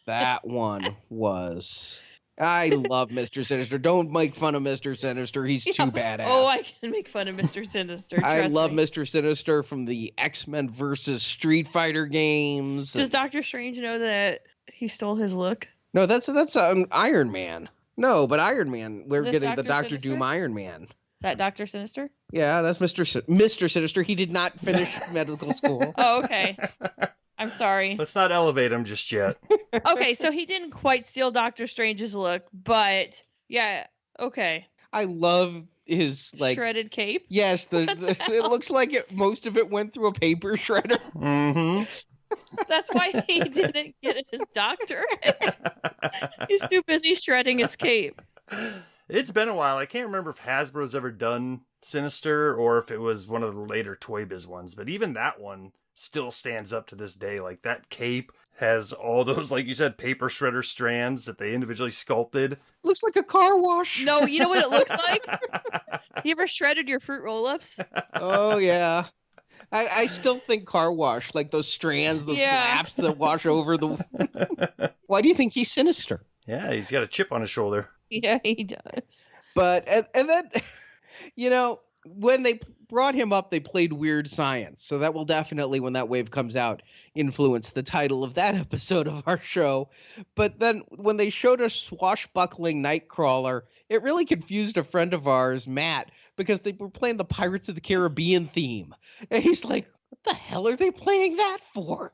That one was... I love Mr. Sinister. Don't make fun of Mr. Sinister. He's too badass. Oh, I can make fun of Mr. Sinister. I trust love me. Mr. Sinister from the X-Men versus Street Fighter games. Does Doctor Strange know that he stole his look? No, that's Iron Man. No, but Iron Man. We're Is this getting the Dr. Doctor Sinister? Doom Iron Man. Is that Doctor Sinister? Yeah, that's Mr. Sinister. He did not finish medical school. Oh, okay. I'm sorry. Let's not elevate him just yet. Okay, so he didn't quite steal Doctor Strange's look, but yeah, okay. I love his Shredded cape. Yes, it looks like most of it went through a paper shredder. Mm-hmm. That's why he didn't get his doctorate. He's too busy shredding his cape. It's been a while. I can't remember if Hasbro's ever done Sinister or if it was one of the later Toy Biz ones, but even that one still stands up to this day. Like, that cape has all those, like you said, paper shredder strands that they individually sculpted. Looks like a car wash. No, you know what it looks like? You ever shredded your fruit roll-ups? Oh, yeah. I still think car wash, like those strands, those flaps that wash over the... Why do you think he's sinister? Yeah, he's got a chip on his shoulder. Yeah, he does. But, and then, when they brought him up, they played Weird Science. So that will definitely, when that wave comes out, influence the title of that episode of our show. But then when they showed a swashbuckling Nightcrawler, it really confused a friend of ours, Matt, because they were playing the Pirates of the Caribbean theme. And he's like, what the hell are they playing that for?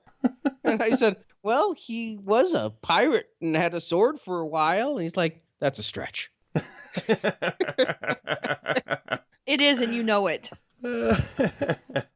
And I said, well, he was a pirate and had a sword for a while. And he's like, that's a stretch. It is, and you know it. That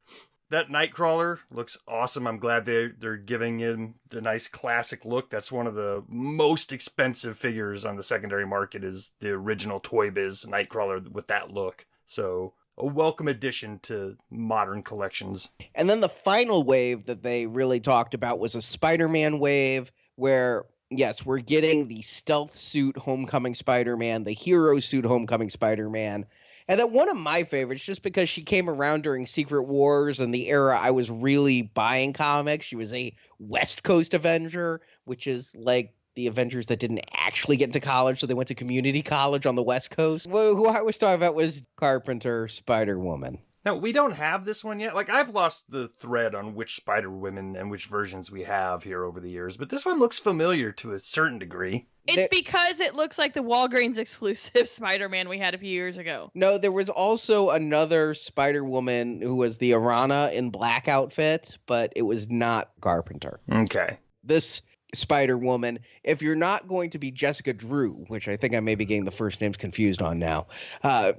Nightcrawler looks awesome. I'm glad they're giving him the nice classic look. That's one of the most expensive figures on the secondary market, is the original Toy Biz Nightcrawler with that look. So a welcome addition to modern collections. And then the final wave that they really talked about was a Spider-Man wave where, yes, we're getting the stealth suit Homecoming Spider-Man, the hero suit Homecoming Spider-Man. And then one of my favorites, just because she came around during Secret Wars and the era I was really buying comics. She was a West Coast Avenger, which is like the Avengers that didn't actually get into college, so they went to community college on the West Coast. Who I was talking about was Carpenter Spider-Woman. Now, we don't have this one yet. Like, I've lost the thread on which Spider-Women and which versions we have here over the years, but this one looks familiar to a certain degree. It's because it looks like the Walgreens exclusive Spider-Man we had a few years ago. No, there was also another Spider-Woman who was the Arana in black outfit, but it was not Carpenter. Okay. This Spider-Woman, if you're not going to be Jessica Drew, which I think I may be getting the first names confused on now,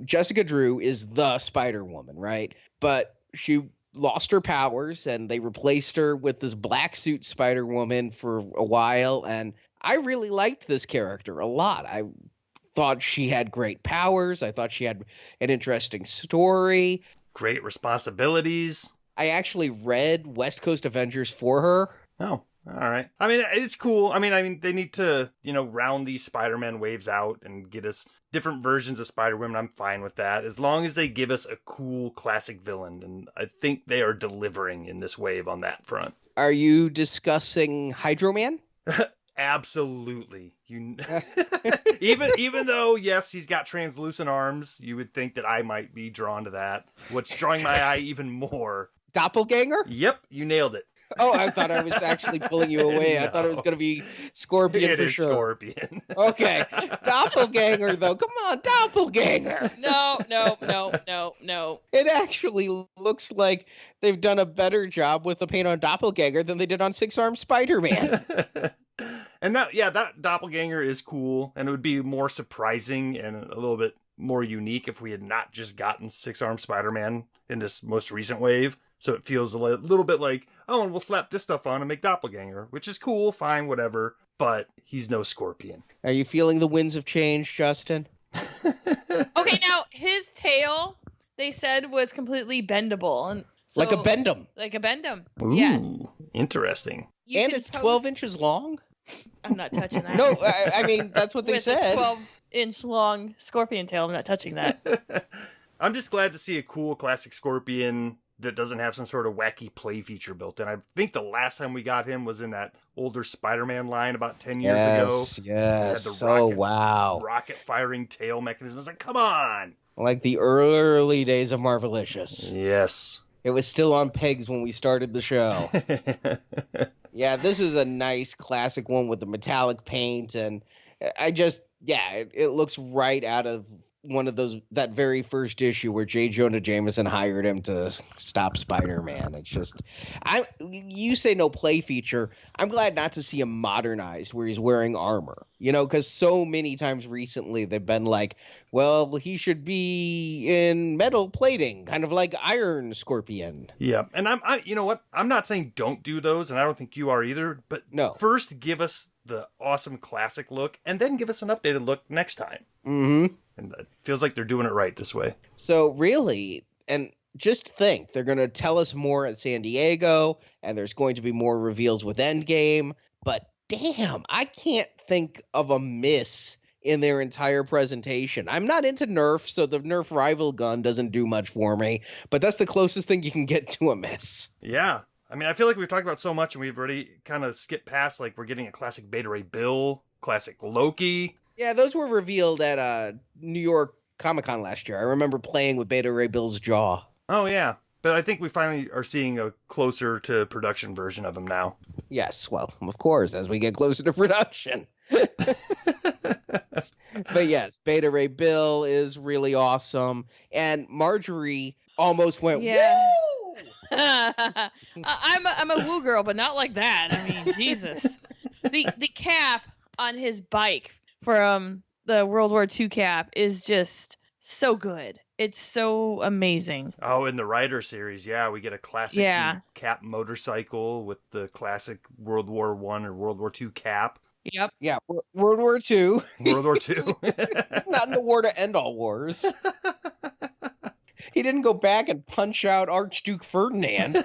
Jessica Drew is the Spider-Woman, right? But she lost her powers, and they replaced her with this black suit Spider-Woman for a while, and I really liked this character a lot. I thought she had great powers. I thought she had an interesting story. Great responsibilities. I actually read West Coast Avengers for her. Oh, all right. I mean, it's cool. I mean, they need to, round these Spider-Man waves out and get us different versions of Spider-Women. I'm fine with that, as long as they give us a cool classic villain. And I think they are delivering in this wave on that front. Are you discussing Hydro Man? Absolutely. Even though, yes, he's got translucent arms, you would think that I might be drawn to that. What's drawing my eye even more? Doppelganger? Yep, you nailed it. Oh, I thought I was actually pulling you away. I thought it was No. going to be Scorpion It for is sure. Scorpion. Okay. Doppelganger, though. Come on, Doppelganger. No. It actually looks like they've done a better job with the paint on Doppelganger than they did on Six-Armed Spider-Man. And that doppelganger is cool, and it would be more surprising and a little bit more unique if we had not just gotten Six-Armed Spider-Man in this most recent wave. So it feels a little bit like, oh, and we'll slap this stuff on and make doppelganger, which is cool, fine, whatever. But he's no Scorpion. Are you feeling the winds of change, Justin? Okay, now his tail, they said, was completely bendable, and so, Like a Bendum. Like a bendum. Ooh, Yes. Interesting. You And can it's pose- 12 inches long? I'm not touching that. No, I mean, that's what they With said. a 12-inch long scorpion tail, I'm not touching that. I'm just glad to see a cool classic Scorpion that doesn't have some sort of wacky play feature built in. I think the last time we got him was in that older Spider-Man line about 10 years ago. Yes. Had the Oh, wow. Rocket firing tail mechanism. It's like, come on. Like the early days of Marvelicious. Yes. It was still on pegs when we started the show. Yeah, this is a nice classic one with the metallic paint, and it looks right out of one of that very first issue where J. Jonah Jameson hired him to stop Spider-Man. It's just, you say no play feature. I'm glad not to see him modernized where he's wearing armor, because so many times recently they've been like, well, he should be in metal plating, kind of like Iron Scorpion. Yeah, and you know what? I'm not saying don't do those, and I don't think you are either. But No. First, give us the awesome classic look, and then give us an updated look next time. Mm-hmm. And it feels like they're doing it right this way. So really, and just think, they're going to tell us more at San Diego, and there's going to be more reveals with Endgame. But damn, I can't think of a miss in their entire presentation. I'm not into Nerf, so the Nerf rival gun doesn't do much for me, but that's the closest thing you can get to a miss. Yeah. I mean, I feel like we've talked about so much, and we've already kind of skipped past, like, we're getting a classic Beta Ray Bill, classic Loki. Yeah, those were revealed at New York Comic-Con last year. I remember playing with Beta Ray Bill's jaw. Oh, yeah. But I think we finally are seeing a closer to production version of him now. Yes, well, of course, as we get closer to production. But yes, Beta Ray Bill is really awesome. And Marjorie almost went, Yeah. woo! I'm a woo girl, but not like that. I mean, Jesus. The cap on his bike from the World War II cap is just so good. It's so amazing. Oh, in the Rider series, yeah, we get a classic cap motorcycle with the classic World War I or World War II cap. Yep. Yeah, World War II. World War II. He's not in the war to end all wars. He didn't go back and punch out Archduke Ferdinand.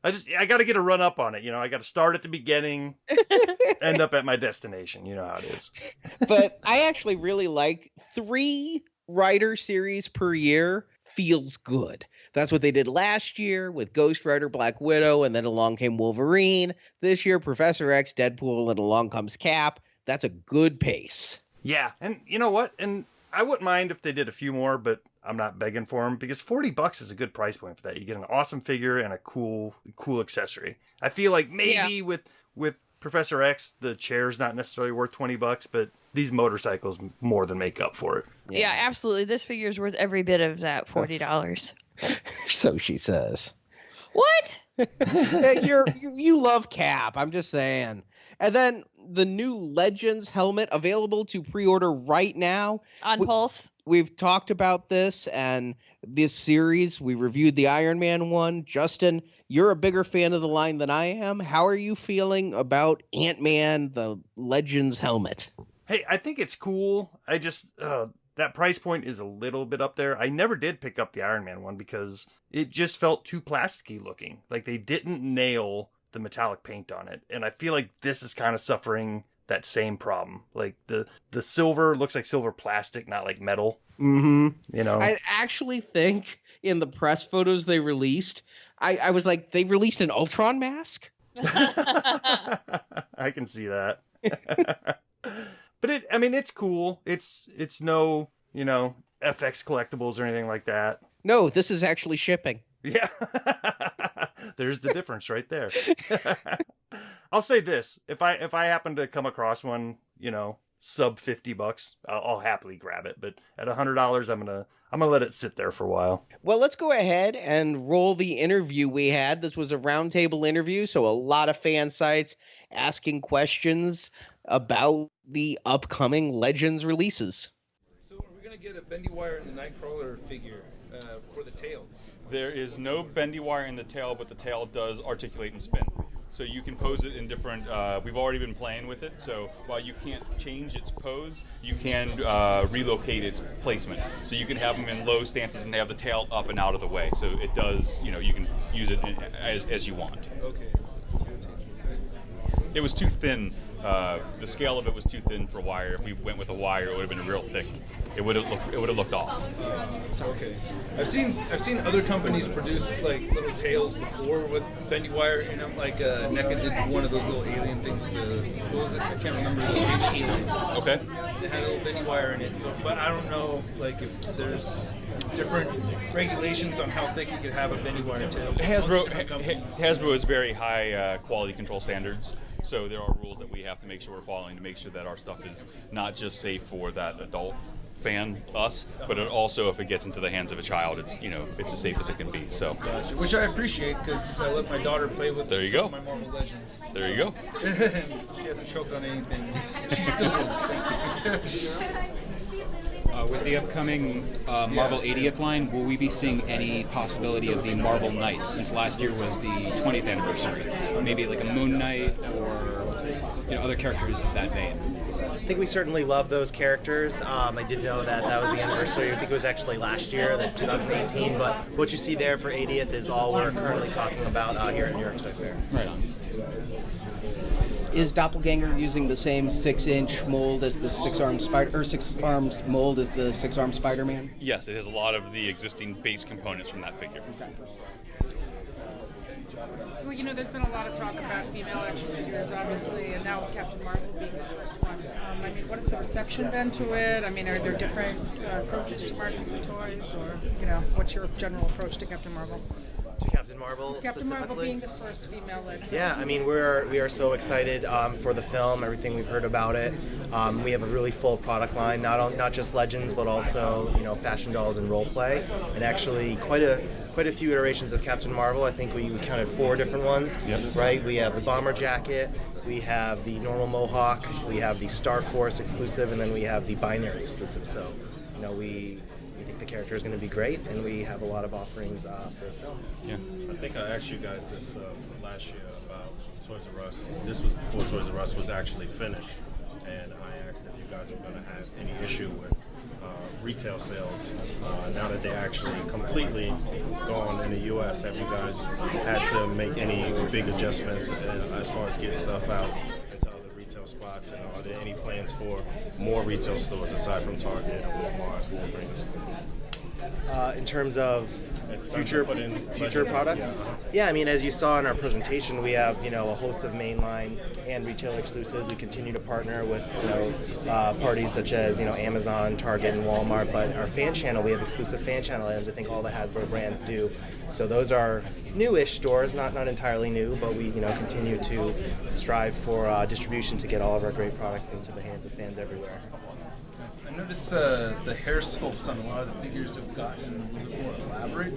I got to get a run up on it. I got to start at the beginning, end up at my destination. You know how it is. But I actually really like 3 Rider series per year feels good. That's what they did last year with Ghost Rider, Black Widow, and then along came Wolverine. This year, Professor X, Deadpool, and along comes Cap. That's a good pace. Yeah, and you know what? And I wouldn't mind if they did a few more, but I'm not begging for them because $40 is a good price point for that. You get an awesome figure and a cool accessory. I feel like maybe with Professor X, the chair's not necessarily worth $20, but these motorcycles more than make up for it. Yeah, absolutely. This figure is worth every bit of that $40. So she says. What? You love Cap. I'm just saying. And then the new Legends helmet available to pre-order right now. On Pulse? We've talked about this and this series. We reviewed the Iron Man one. Justin, you're a bigger fan of the line than I am. How are you feeling about Ant-Man, the Legends helmet? Hey, I think it's cool. I just, that price point is a little bit up there. I never did pick up the Iron Man one because it just felt too plasticky looking. Like they didn't nail the metallic paint on it. And I feel like this is kind of suffering that same problem. Like the silver looks like silver plastic, not like metal. Mm-hmm. I actually think in the press photos they released, I was like, they released an Ultron mask? I can see that. But it's cool. It's no, FX collectibles or anything like that. No, this is actually shipping. Yeah. There's the difference right there. I'll say this: if I happen to come across one, sub $50, I'll happily grab it. But at $100, I'm gonna let it sit there for a while. Well, let's go ahead and roll the interview we had. This was a roundtable interview, so a lot of fan sites asking questions about the upcoming Legends releases. So are we going to get a bendy wire in the Nightcrawler figure for the tail? There is no bendy wire in the tail, but the tail does articulate and spin. So you can pose it in different, we've already been playing with it, so while you can't change its pose, you can relocate its placement. So you can have them in low stances and they have the tail up and out of the way. So it does, you can use it as you want. Okay. It was too thin. The scale of it was too thin for wire. If we went with a wire, it would have been real thick. It would have looked off. Okay. I've seen other companies produce like little tails before with bendy wire in them. Like NECA did one of those little alien things with what was it? I can't remember. Aliens. Okay. They had a little bendy wire in it. So, but I don't know like if there's different regulations on how thick you could have a bendy wire tail. Hasbro has very high quality control standards. So there are rules that we have to make sure we're following to make sure that our stuff is not just safe for that adult fan, us, but it also, if it gets into the hands of a child, it's it's as safe as it can be. So, gotcha. Which I appreciate because I let my daughter play with some of my Marvel Legends. There you go. She hasn't choked on anything. She still is. Thank you. With the upcoming Marvel 80th line, will we be seeing any possibility of the Marvel Knights, since last year was the 20th anniversary? Maybe like a Moon Knight or other characters of that vein? I think we certainly love those characters. I did know that was the anniversary. I think it was actually last year, 2018. But what you see there for 80th is all we're currently talking about here at New York Toy Fair. Right on. Is Doppelganger using the same 6-inch mold as the 6-armed spider, or 6 arms mold as the 6-armed Spider-Man? Yes, it has a lot of the existing base components from that figure. Well, there's been a lot of talk about female action figures, obviously, and now Captain Marvel being the first one. What has the reception been to it? Are there different approaches to marketing the toys, or what's your general approach to Captain Marvel? To Captain Marvel Captain specifically? Marvel being the first female led. Yeah, we are so excited for the film, everything we've heard about it. We have a really full product line, not just Legends, but also fashion dolls and role play, and actually quite a few iterations of Captain Marvel. I think we counted 4 different ones. Yep. Right? We have the bomber jacket, we have the normal mohawk, we have the Star Force exclusive, and then we have the binary exclusive. So, we think the character is going to be great, and we have a lot of offerings for the film. Yeah. I think I asked you guys this last year about Toys R Us. This was before Toys R Us was actually finished, and I asked if you guys were going to have any issue with retail sales now that they're actually completely gone in the U.S. Have you guys had to make any big adjustments as far as getting stuff out into other retail spots, and are there any plans for more retail stores aside from Target or Walmart, Walgreens? In terms of future products? Yeah, as you saw in our presentation, we have a host of mainline and retail exclusives. We continue to partner with parties such as Amazon, Target, and Walmart. But our fan channel, we have exclusive fan channel items. I think all the Hasbro brands do. So those are newish stores, not entirely new, but we continue to strive for distribution to get all of our great products into the hands of fans everywhere. I noticed the hair sculpts on a lot of the figures have gotten a little bit more elaborate.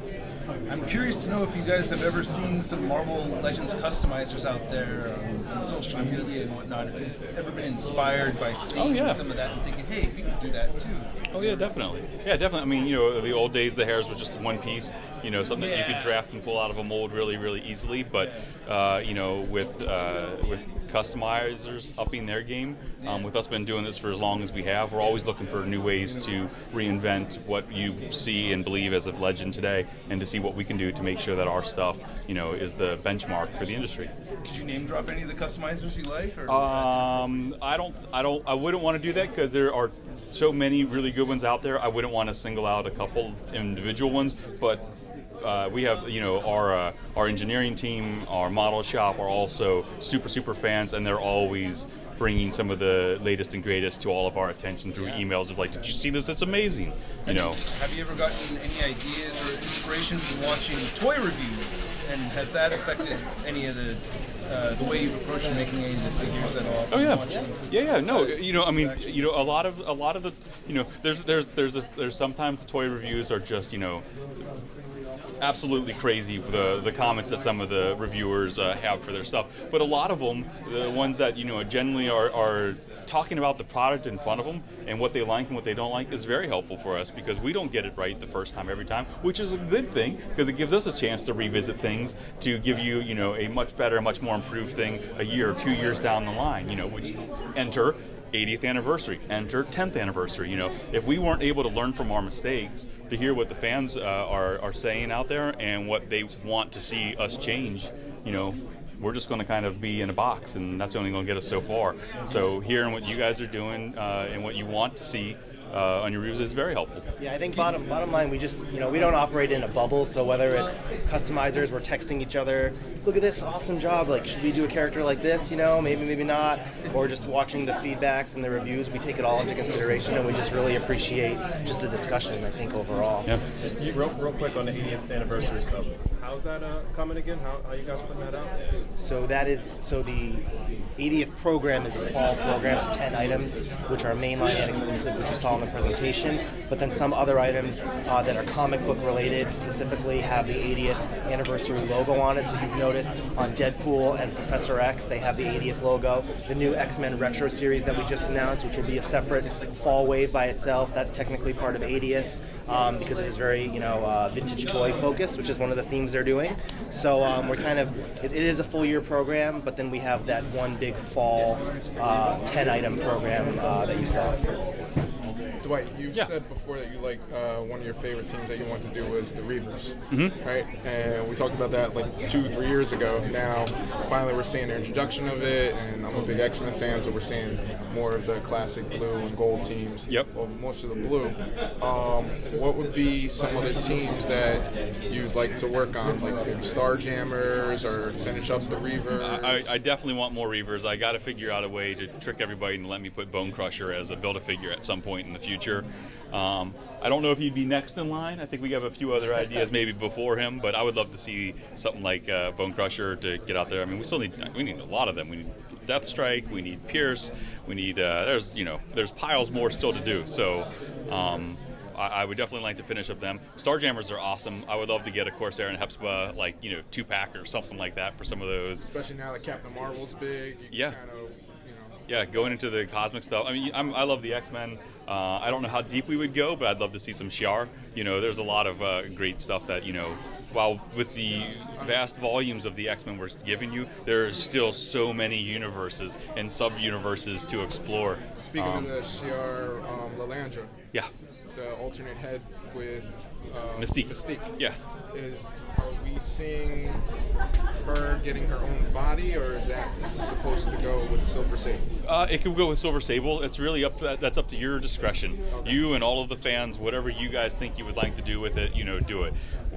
I'm curious to know if you guys have ever seen some Marvel Legends customizers out there on social media and whatnot, if you've ever been inspired by seeing some of that and thinking, hey, we could do that too. Oh yeah, definitely. Yeah, definitely. The old days, the hairs were just one piece, something that you could draft and pull out of a mold really, really easily. But, with customizers upping their game, with us been doing this for as long as we have, we're always looking for new ways to reinvent what you see and believe as a Legend today, and to see what we can do to make sure that our stuff, is the benchmark for the industry. Could you name drop any of the customizers you like? Or I wouldn't want to do that because there are so many really good ones out there. I wouldn't want to single out a couple individual ones, but we have, our engineering team, our model shop are also super fans, and they're always bringing some of the latest and greatest to all of our attention through emails of did you see this? It's amazing. Have you ever gotten any ideas or inspiration from watching toy reviews And has that affected any of the way you've approached making any of the figures at all? Oh yeah. No, I mean, a lot of the, there's sometimes the toy reviews are just, absolutely crazy, the comments that some of the reviewers have for their stuff. But a lot of them, the ones that generally are talking about the product in front of them and what they like and what they don't like, is very helpful for us, because we don't get it right the first time every time, which is a good thing, because it gives us a chance to revisit things, to give you a much better, much more improved thing a year or 2 years down the line. Which enter 80th anniversary, enter 10th anniversary. If we weren't able to learn from our mistakes, to hear what the fans are saying out there and what they want to see us change, we're just going to kind of be in a box, and that's only going to get us so far. So hearing what you guys are doing and what you want to see on your reviews is very helpful. Yeah, I think bottom line, we just, we don't operate in a bubble, so whether it's customizers, we're texting each other, look at this awesome job, like, should we do a character like this, maybe not, or just watching the feedbacks and the reviews, we take it all into consideration, and we just really appreciate just the discussion, I think, overall. Yeah. Real quick on the 80th anniversary stuff. How's that coming again? How you guys putting that out? So the 80th program is a fall program of 10 items, which are mainline and exclusive, which you saw in the presentation. But then some other items that are comic book related specifically have the 80th anniversary logo on it. So you've noticed on Deadpool and Professor X, they have the 80th logo. The new X-Men Retro series that we just announced, which will be a separate fall wave by itself, that's technically part of 80th. Because it is very, vintage toy focused, which is one of the themes they're doing. So we're kind of, it is a full year program, but then we have that one big fall 10 item program that you saw. Dwight, you said before that you like one of your favorite teams that you want to do was the Reavers, right? And we talked about that like 2-3 years ago. Now, finally, we're seeing the introduction of it, and I'm a big X-Men fan, so we're seeing more of the classic blue and gold teams. Yep. Well, most of the blue. What would be some of the teams that you'd like to work on, like maybe Starjammers or finish up the Reavers? I definitely want more Reavers. I got to figure out a way to trick everybody and let me put Bone Crusher as a Build-A-Figure at some point in the future. I don't know if he'd be next in line. I think we have a few other ideas maybe before him, but I would love to see something like Bone Crusher to get out there. I mean, we need a lot of them. We need Deathstrike, we need Pierce, we need there's piles more still to do. So I would definitely like to finish up them. Starjammers are awesome. I would love to get a Corsair and Hepzibah, 2-pack or something like that for some of those. Especially now that Captain Marvel's big. Yeah, going into the cosmic stuff. I mean, I love the X-Men. I don't know how deep we would go, but I'd love to see some Shi'ar. There's a lot of great stuff that, while with the vast volumes of the X-Men we're giving you, there are still so many universes and sub-universes to explore. Speaking of the Shi'ar, Lalandra. Yeah. The alternate head with Mystique. Yeah. Are we seeing her getting her own body, or is that supposed to go with Silver Sable? It could go with Silver Sable. It's really that's up to your discretion. Okay. You and all of the fans, whatever you guys think you would like to do with it, do it.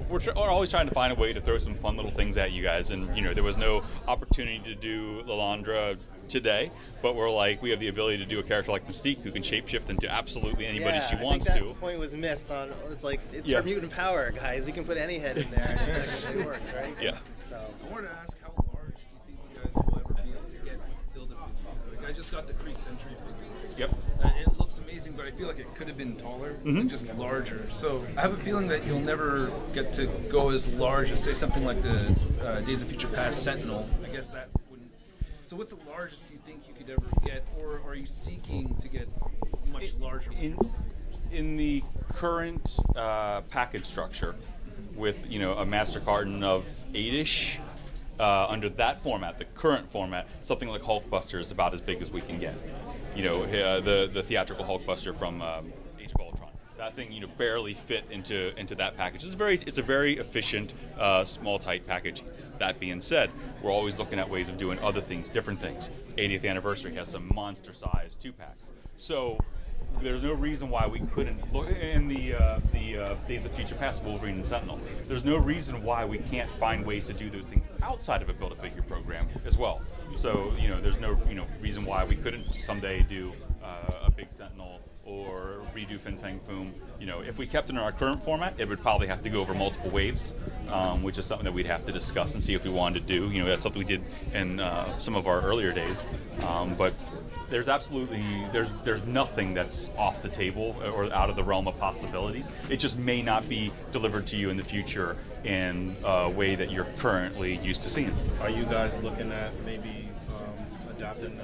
We're always trying to find a way to throw some fun little things at you guys, and there was no opportunity to do Lalandra today, but we have the ability to do a character like Mystique who can shapeshift into absolutely anybody she wants to. I think that point was missed on. It's her mutant power, guys. We can put any head in there, and it technically works, right? Yeah. So I wanted to ask, how large do you think you guys will ever be able to get Build-A-Figure? I just got the Kree Sentry figure. Yep. It looks amazing, but I feel like it could have been taller, just larger. So I have a feeling that you'll never get to go as large as, say, something like the Days of Future Past Sentinel. I guess that wouldn't. So what's the largest you think you could ever get, or are you seeking to get much larger? In the current package structure, with a master carton of 8-ish, under that format, the current format, something like Hulkbuster is about as big as we can get. The theatrical Hulkbuster from Age of Ultron. That thing, barely fit into that package. It's a very efficient, small, tight package. That being said, we're always looking at ways of doing other things, different things. 80th anniversary has some monster-sized 2-packs. So there's no reason why we couldn't look in the Days of Future Past, Wolverine and Sentinel. There's no reason why we can't find ways to do those things outside of a Build-A-Figure program as well. So there's no reason why we couldn't someday do a big Sentinel or redo Fin Fang Foom. If we kept it in our current format, it would probably have to go over multiple waves, which is something that we'd have to discuss and see if we wanted to do. That's something we did in some of our earlier days. But there's absolutely there's nothing that's off the table or out of the realm of possibilities. It just may not be delivered to you in the future in a way that you're currently used to seeing. Are you guys looking at maybe adopting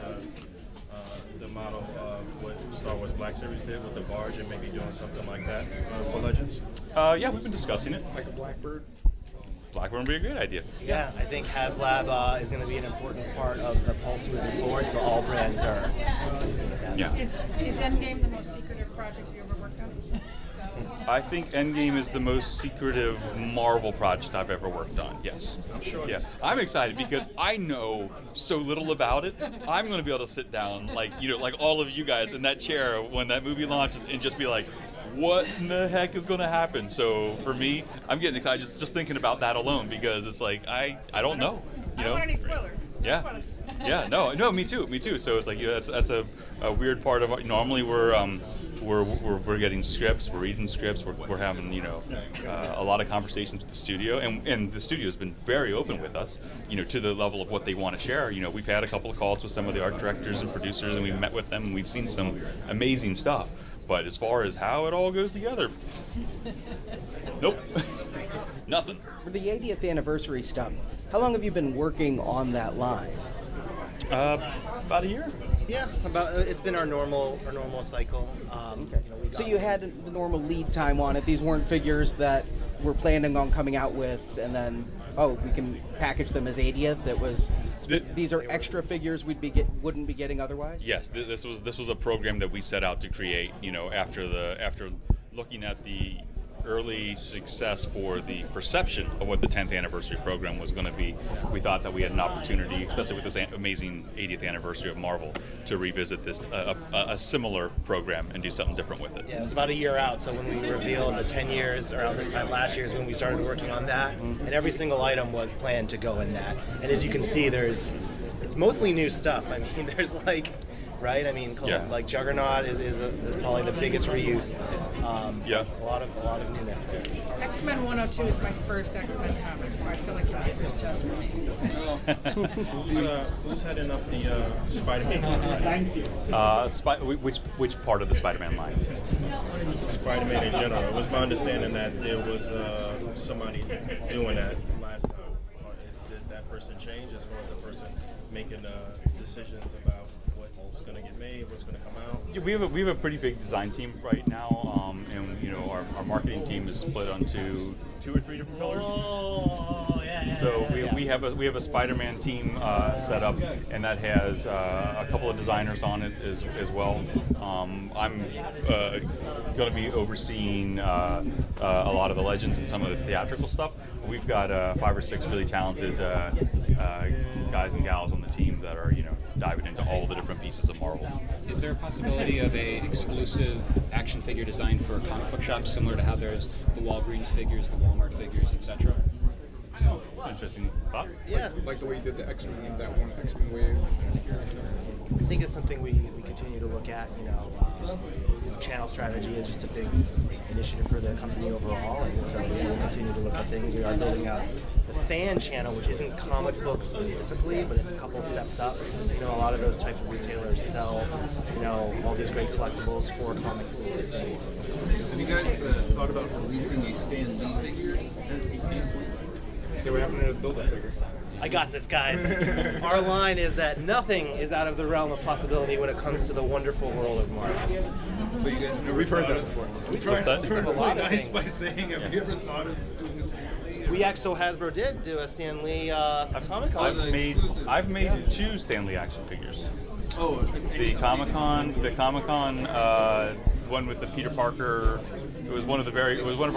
the model of what Star Wars Black Series did with the barge and maybe doing something like that for Legends? Yeah, we've been discussing it. Like a Blackbird? Blackbird would be a great idea. Yeah, I think HasLab is going to be an important part of the Pulse moving forward, so all brands are. Yeah. Is Endgame the most secretive project you ever worked on? I think Endgame is the most secretive Marvel project I've ever worked on. Yes. I'm sure. Yes. I'm excited because I know so little about it. I'm going to be able to sit down, like all of you guys in that chair when that movie launches and just be like, what in the heck is going to happen? So for me, I'm getting excited just thinking about that alone because it's like I don't know. I don't want any spoilers. Yeah. Spoilers. Yeah. No. Me too. So it's like that's a weird part of normally we're getting scripts, we're reading scripts, we're having a lot of conversations with the studio, and the studio has been very open with us, to the level of what they want to share. We've had a couple of calls with some of the art directors and producers, and we've met with them, and we've seen some amazing stuff. But as far as how it all goes together, nope, nothing. For the 80th anniversary stuff, how long have you been working on that line? About a year. Yeah, it's been our normal cycle. Okay. So you had the normal lead time on it. These weren't figures that we're planning on coming out with, and then we can package them as 80th. These are extra figures wouldn't be getting otherwise. Yes, this was a program that we set out to create. After looking at the early success for the perception of what the 10th anniversary program was going to be, we thought that we had an opportunity, especially with this amazing 80th anniversary of Marvel, to revisit this a similar program and do something different with it. Yeah, it was about a year out, so when we revealed the 10 years around this time last year is when we started working on that, and every single item was planned to go in that. And as you can see, it's mostly new stuff. I mean, there's like Juggernaut is probably the biggest reuse. A lot of newness there. X-Men 102 is my first X-Men comic, so I feel like you did this just for me. Who's heading up the Spider-Man line? Which part of the Spider-Man line? Spider-Man in general. It was my understanding that there was somebody doing that last time. Did that person change as far as the person making decisions about what's going to get made, what's going to come out? Yeah, we have a pretty big design team right now, and our marketing team is split onto 2 or 3 different pillars. So we have a Spider-Man team set up, and that has a couple of designers on it as well. I'm going to be overseeing a lot of the Legends and some of the theatrical stuff. We've got 5 or 6 really talented guys and gals on the team that are diving into all the different pieces of Marvel. Is there a possibility of a exclusive action figure design for comic book shops, similar to how there's the Walgreens figures, the Walmart figures, etc.? Interesting thought. Yeah, like the way you did the X-Men, that one X-Men wave. I think it's something we continue to look at. Channel strategy is just a big initiative for the company overall, and so we will continue to look at things. We are building out the fan channel, which isn't comic books specifically, but it's a couple steps up. A lot of those types of retailers sell, all these great collectibles for comic related things. Have you guys thought about releasing a Stan Lee figure? They were having to build a figure. I got this, guys. Our line is that nothing is out of the realm of possibility when it comes to the wonderful world of Marvel. But you guys never We've heard that before. We tried a lot of things. by saying, have you ever thought of doing a Stan Lee? We actually, Hasbro did do a Stan Lee Comic Con. I've made 2 Stan Lee action figures. Oh, the Comic Con one with the Peter Parker. It was one of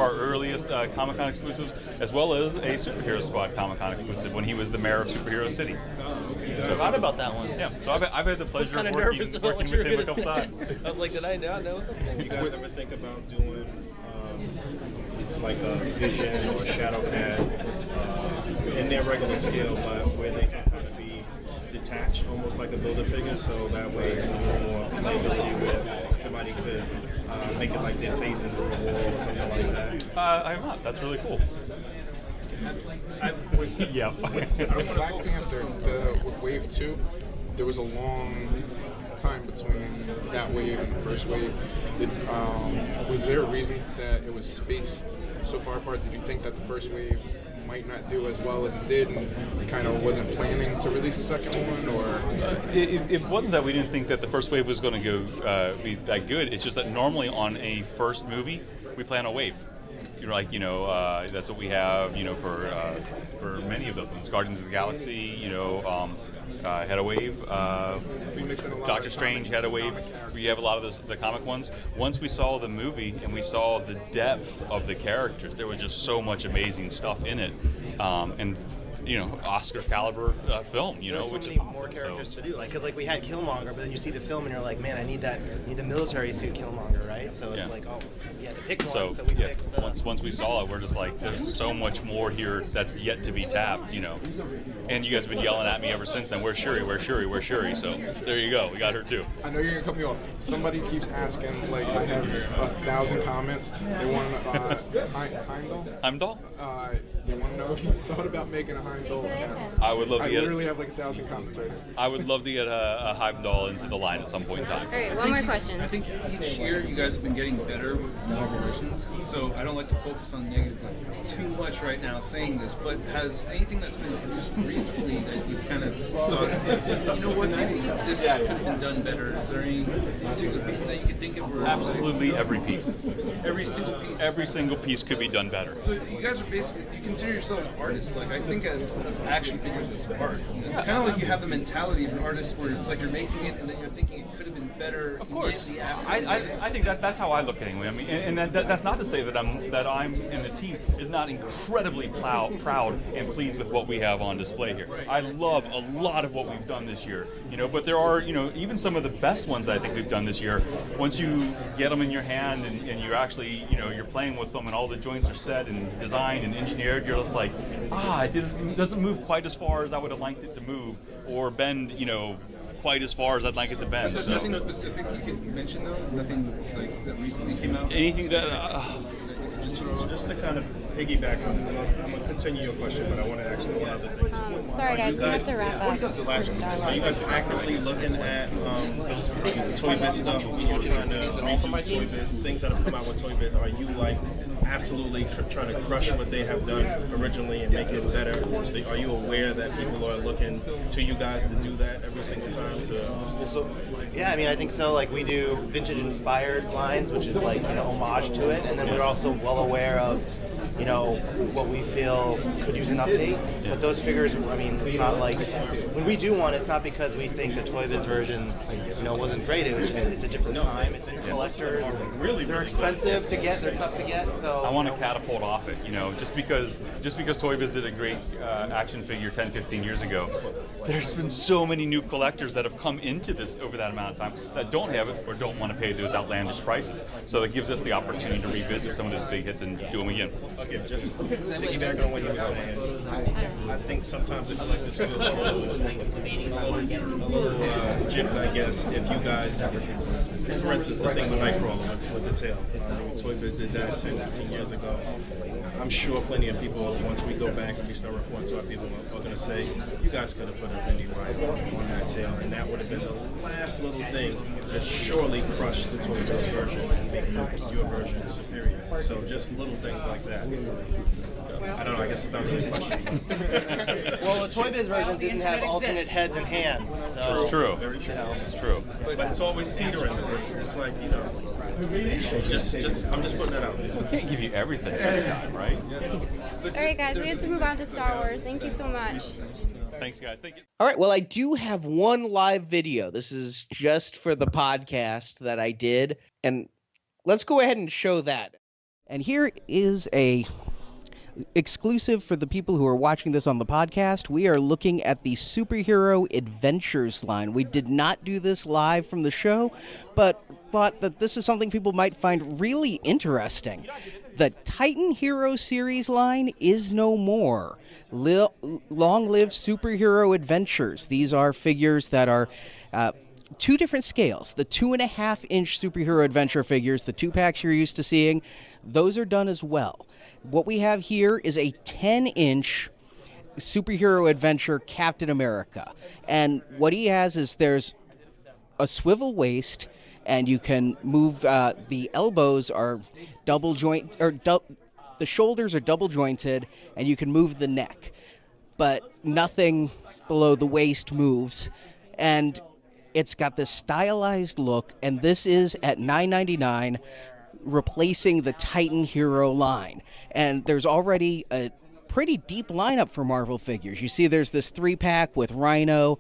our earliest Comic Con exclusives, as well as a Superhero Squad Comic Con exclusive when he was the mayor of Superhero City. I forgot about that one. Yeah, so I've had the pleasure of working with him a couple times. I was like, did I not know something? Do you guys ever think about doing like a Vision or a Shadowcat in their regular scale, but where they can kind of be detach, almost like a Build-A-Figure, so that way it's a little more playability with somebody could make it like they're phasing through a wall or something like that. I have not. That's really cool. Yeah. Black Panther, with Wave 2, there was a long time between that wave and the first wave. Was there a reason that it was spaced so far apart? Did you think that the first wave might not do as well as it did, and you kind of wasn't planning to release a second one, or? It wasn't that we didn't think that the first wave was going to go be that good. It's just that normally on a first movie, we plan a wave. You're like, that's what we have, for many of those ones. Guardians of the Galaxy, had a wave. Doctor Strange had a wave. We have a lot of the comic ones. Once we saw the movie and we saw the depth of the characters, there was just so much amazing stuff in it. And Oscar caliber film, There's so which many is awesome. more characters to do. Like, because we had Killmonger, but then you see the film and you're like, man, I need the military suit Killmonger, right? So it's like, oh, yeah, pick one. So we picked the. Once we saw it, we're just like, there's so much more here that's yet to be tapped, And you guys have been yelling at me ever since then. Where's Shuri? Where's Shuri? Where's Shuri? So there you go. We got her too. I know you're gonna cut me off. Somebody keeps asking, like, I have 1,000 comments. They want Heimdall. Heimdall? They want to know if you thought about making a Heimdall. I would love to get. I literally have like 1,000 comments right here. I would love to get a Heimdall into the line at some point in time. All right, one more question. I think each year you guys have been getting better with Marvelicious, so I don't like to focus on negative too much right now saying this, but has anything that's been produced recently that you've kind of thought, what, maybe this could have been done better? Is there any particular pieces that you could think of? Absolutely every piece. Every single piece? Every single piece could be done better. So you guys are basically, you consider yourselves artists. Like, I think of action figures as art. It's kind of like you have the mentality of an artist where it's like you're making it and then you're thinking it could have been better. Of course. I think that's how I look at it anyway. I mean, and that's not to say that I'm and the team is not incredibly proud and pleased with what we have on display here. I love a lot of what we've done this year, but there are, even some of the best ones that I think we've done this year, once you get them in your hand and you actually, you're playing with them and all the joints are set and designed and engineered, you're just like, it doesn't move quite as far as I would have liked it to move, or bend, quite as far as I'd like it to bend. There's nothing specific you could mention though? Nothing like that recently came out? Anything that... Just to kind of piggyback on, I'm going to continue your question, but I want to ask you one other thing. Sorry guys, we have to wrap up. Are you guys actively looking at Toy Biz stuff when you're trying to redo Toy Biz, things that have come out with Toy Biz? Are you like absolutely trying to crush what they have done originally and make it better? Are you aware that people are looking to you guys to do that every single time? Yeah, I mean, I think so. Like, we do vintage inspired lines, which is like, homage to it, and then we're also well aware of what we feel could use an update. But those figures, I mean, it's not like when we do one, it's not because we think the Toy Biz version, wasn't great. It was just it's a different time. It's in collectors. They're expensive to get. They're tough to get. So I want to catapult off it. Just because Toy Biz did a great action figure 10, 15 years ago, there's been so many new collectors that have come into this over that amount of time that don't have it or don't want to pay those outlandish prices. So it gives us the opportunity to revisit some of those big hits and do them again. Okay, just piggyback on what he was saying. I think sometimes the collectors feel a little gypped, I guess, if you guys, for instance, the thing with Nightcrawler with the tail. Toy Biz did that 10, 15 years ago. I'm sure plenty of people, once we go back and we start reporting to our people, are going to say, you guys could have put a Bendy Rise on that tail, and that would have been the last little thing to surely crush the Toy Biz version and make your version superior. So just little things like that. I don't know, I guess it's not really a question. Well, the Toy Biz version didn't have alternate heads and hands. So It's true. Very true. It's true. But it's always teetering. It's like, I'm just putting that out there. We can't give you everything at a time, right? All right, guys, we have to move on to Star Wars. Thank you so much. Thanks, guys. Thank you. All right, well, I do have one live video. This is just for the podcast that I did, and let's go ahead and show that. And here is a exclusive for the people who are watching this on the podcast. We are looking at the Superhero Adventures line. We did not do this live from the show, but thought that this is something people might find really interesting. The Titan Hero series line is no more. Long live Superhero Adventures. These are figures that are two different scales. The 2.5-inch Superhero Adventure figures, the 2-packs you're used to seeing, those are done as well. What we have here is a 10-inch Superhero Adventure Captain America. And what he has is there's a swivel waist, and you can move, the elbows are double joint, or the shoulders are double jointed, and you can move the neck. But nothing below the waist moves. And it's got this stylized look, and this is at $9.99, replacing the Titan Hero line. And there's already a pretty deep lineup for Marvel figures. You see there's this 3-pack with Rhino,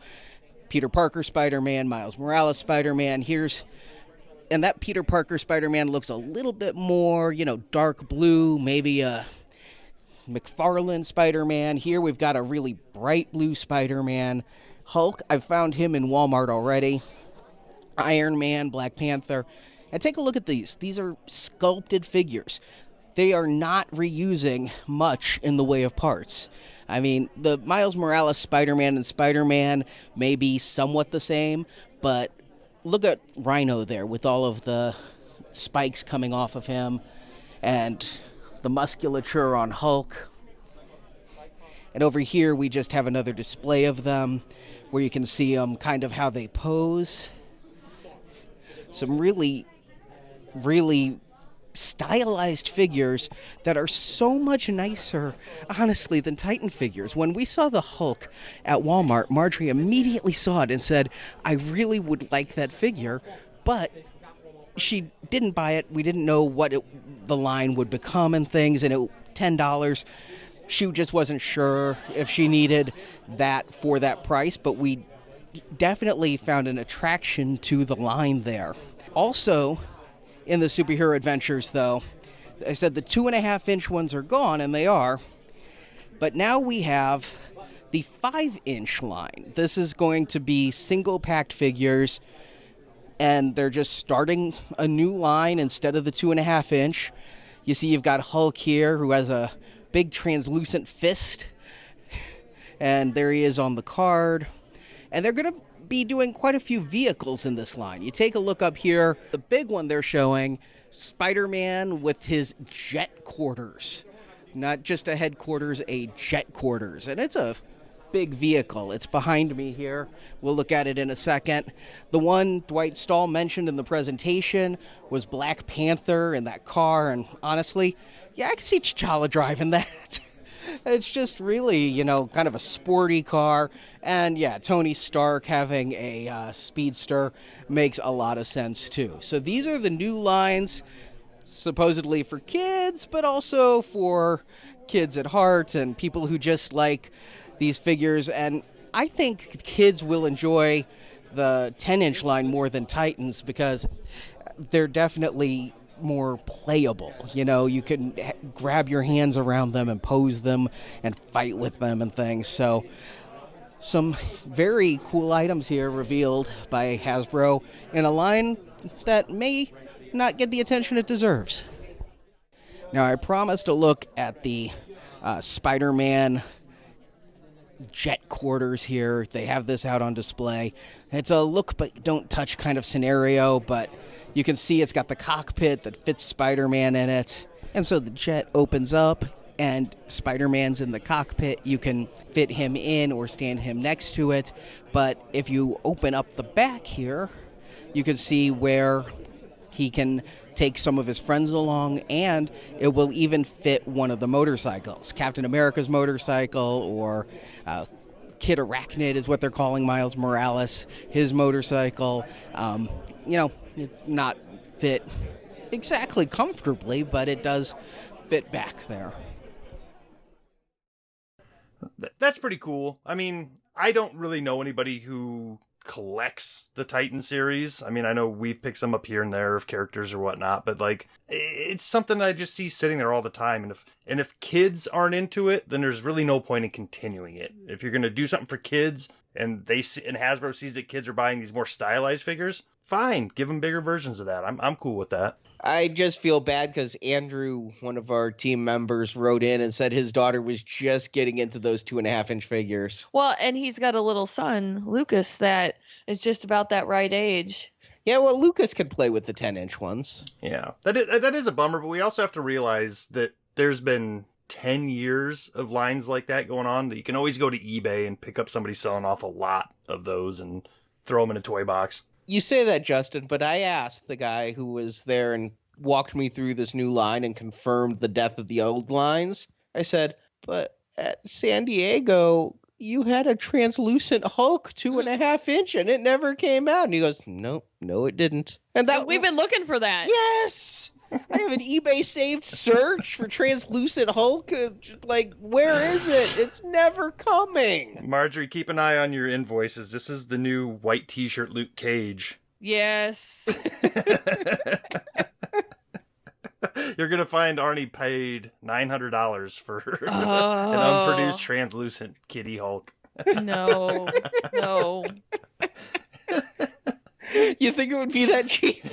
Peter Parker Spider-Man, Miles Morales Spider-Man. And that Peter Parker Spider-Man looks a little bit more, dark blue, maybe a McFarlane Spider-Man. Here we've got a really bright blue Spider-Man. Hulk, I've found him in Walmart already. Iron Man, Black Panther. And take a look at these. These are sculpted figures. They are not reusing much in the way of parts. I mean, the Miles Morales Spider-Man and Spider-Man may be somewhat the same, but look at Rhino there with all of the spikes coming off of him and the musculature on Hulk. And over here we just have another display of them where you can see them kind of how they pose. Some really, really stylized figures that are so much nicer, honestly, than Titan figures. When we saw the Hulk at Walmart, Marjorie immediately saw it and said, I really would like that figure, but she didn't buy it. We didn't know what the line would become and things, and $10. She just wasn't sure if she needed that for that price, but we definitely found an attraction to the line there. Also, in the Superhero Adventures, though, I said the 2.5-inch ones are gone, and they are. But now we have the 5-inch line. This is going to be single-packed figures, and they're just starting a new line instead of the 2.5-inch. You see you've got Hulk here, who has a big translucent fist, and there he is on the card. And they're going to be doing quite a few vehicles in this line. You take a look up here, the big one they're showing, Spider-Man with his jet quarters. Not just a headquarters, a jet quarters. And it's a big vehicle. It's behind me here. We'll look at it in a second. The one Dwight Stahl mentioned in the presentation was Black Panther in that car, and honestly, yeah, I can see T'Challa driving that. It's just really, kind of a sporty car. And yeah, Tony Stark having a speedster makes a lot of sense too. So these are the new lines, supposedly for kids, but also for kids at heart and people who just like these figures. And I think kids will enjoy the 10-inch line more than Titans because they're definitely more playable. You can grab your hands around them and pose them and fight with them and things. So some very cool items here revealed by Hasbro in a line that may not get the attention it deserves. Now, I promised to look at the Spider-Man jet quarters here. They have this out on display. It's a look but don't touch kind of scenario, but you can see it's got the cockpit that fits Spider-Man in it. And so the jet opens up and Spider-Man's in the cockpit. You can fit him in or stand him next to it. But if you open up the back here, you can see where he can take some of his friends along, and it will even fit one of the motorcycles. Captain America's motorcycle, or Kid Arachnid is what they're calling Miles Morales, his motorcycle. Not fit exactly comfortably, but it does fit back there. That's pretty cool. I mean, I don't really know anybody who collects the Titan series. I mean, I know we've picked some up here and there of characters or whatnot, but it's something I just see sitting there all the time. And if kids aren't into it, then there's really no point in continuing it. If you're going to do something for kids and Hasbro sees that kids are buying these more stylized figures, fine. Give them bigger versions of that. I'm cool with that. I just feel bad because Andrew, one of our team members, wrote in and said his daughter was just getting into those 2.5-inch figures. Well, and he's got a little son, Lucas, that is just about that right age. Yeah, well, Lucas could play with the 10-inch ones. Yeah, that is a bummer, but we also have to realize that there's been 10 years of lines like that going on. That you can always go to eBay and pick up somebody selling off a lot of those and throw them in a toy box. You say that, Justin, but I asked the guy who was there and walked me through this new line and confirmed the death of the old lines. I said, but at San Diego, you had a translucent Hulk 2.5-inch and it never came out. And he goes, no, it didn't. And we've been looking for that. Yes! I have an eBay saved search for translucent Hulk. Like, where is it? It's never coming. Marjorie, keep an eye on your invoices. This is the new white t-shirt Luke Cage. Yes. You're going to find Arnie paid $900 for an unproduced translucent Kitty Hulk. No. You think it would be that cheap?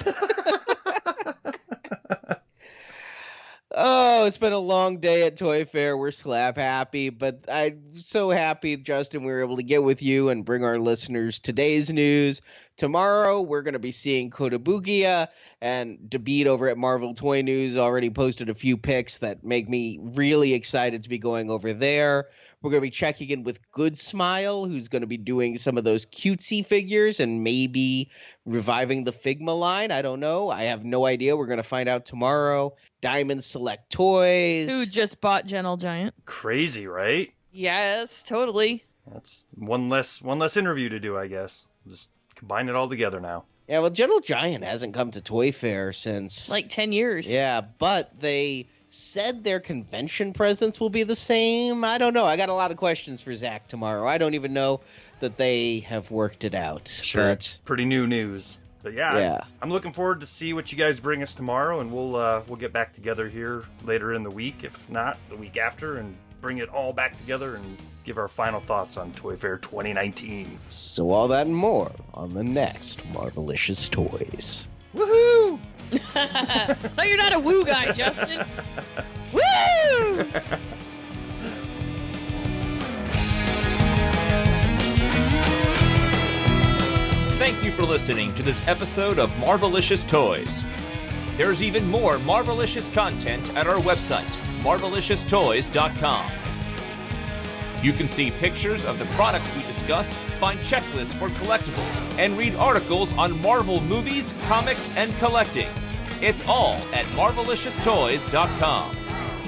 Oh, it's been a long day at ToyFair. We're slap happy, but I'm so happy, Justin, we were able to get with you and bring our listeners today's news. Tomorrow, we're going to be seeing Kotobukiya, and Dabeed over at Marvel Toy News already posted a few pics that make me really excited to be going over there. We're going to be checking in with Good Smile, who's going to be doing some of those cutesy figures and maybe reviving the Figma line. I don't know. I have no idea. We're going to find out tomorrow. Diamond Select Toys. Who just bought Gentle Giant. Crazy, right? Yes, totally. That's one less interview to do, I guess. Just combine it all together now. Yeah, well, Gentle Giant hasn't come to ToyFair since... like 10 years. Yeah, but they said their convention presence will be the same. I don't know. I got a lot of questions for Zach tomorrow. I don't even know that they have worked it out. Sure, it's pretty new news. But yeah. I'm looking forward to see what you guys bring us tomorrow, and we'll get back together here later in the week, if not the week after, and bring it all back together and give our final thoughts on ToyFair 2019. So all that and more on the next Marvelicious Toys. Woohoo! No, you're not a woo guy, Justin. Woo! Thank you for listening to this episode of Marvelicious Toys. There's even more Marvelicious content at our website, marvelicioustoys.com. You can see pictures of the products we discussed, find checklists for collectibles, and read articles on Marvel movies, comics, and collecting. It's all at marvelicioustoys.com.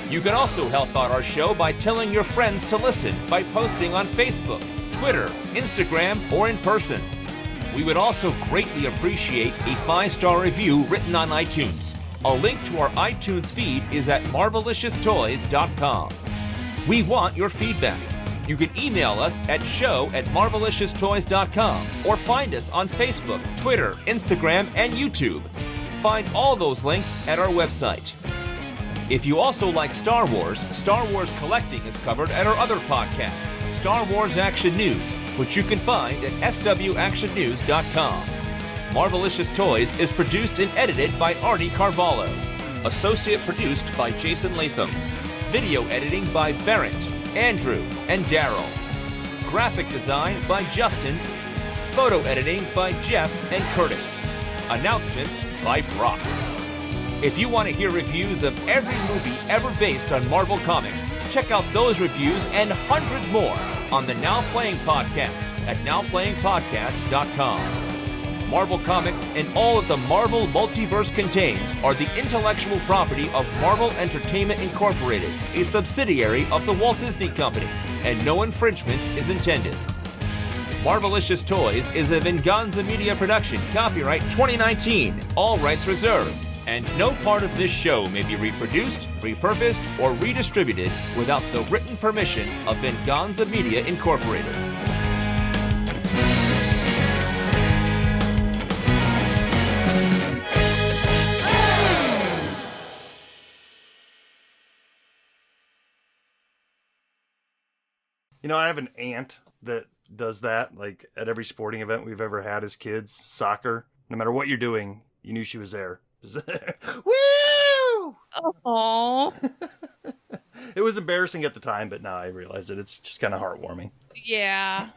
You can also help out our show by telling your friends to listen by posting on Facebook, Twitter, Instagram, or in person. We would also greatly appreciate a 5-star review written on iTunes. A link to our iTunes feed is at marvelicioustoys.com. We want your feedback. You can email us at show@marvelicioustoys.com or find us on Facebook, Twitter, Instagram, and YouTube. Find all those links at our website. If you also like Star Wars collecting is covered at our other podcast, Star Wars Action News, which you can find at swactionnews.com. Marvelicious Toys is produced and edited by Arnie Carvalho. Associate produced by Jason Latham. Video editing by Barrett, Andrew, and Daryl. Graphic design by Justin. Photo editing by Jeff and Curtis. Announcements by Brock. If you want to hear reviews of every movie ever based on Marvel Comics, check out those reviews and hundreds more on the Now Playing Podcast at nowplayingpodcast.com. Marvel Comics and all that the Marvel Multiverse contains are the intellectual property of Marvel Entertainment Incorporated, a subsidiary of the Walt Disney Company, and no infringement is intended. Marvelicious Toys is a Venganza Media production, copyright 2019, all rights reserved, and no part of this show may be reproduced, repurposed, or redistributed without the written permission of Venganza Media Incorporated. You know, I have an aunt that does that, like at every sporting event we've ever had as kids, soccer. No matter what you're doing, you knew she was there. Woo! Oh. It was embarrassing at the time, but now I realize that it's just kind of heartwarming. Yeah.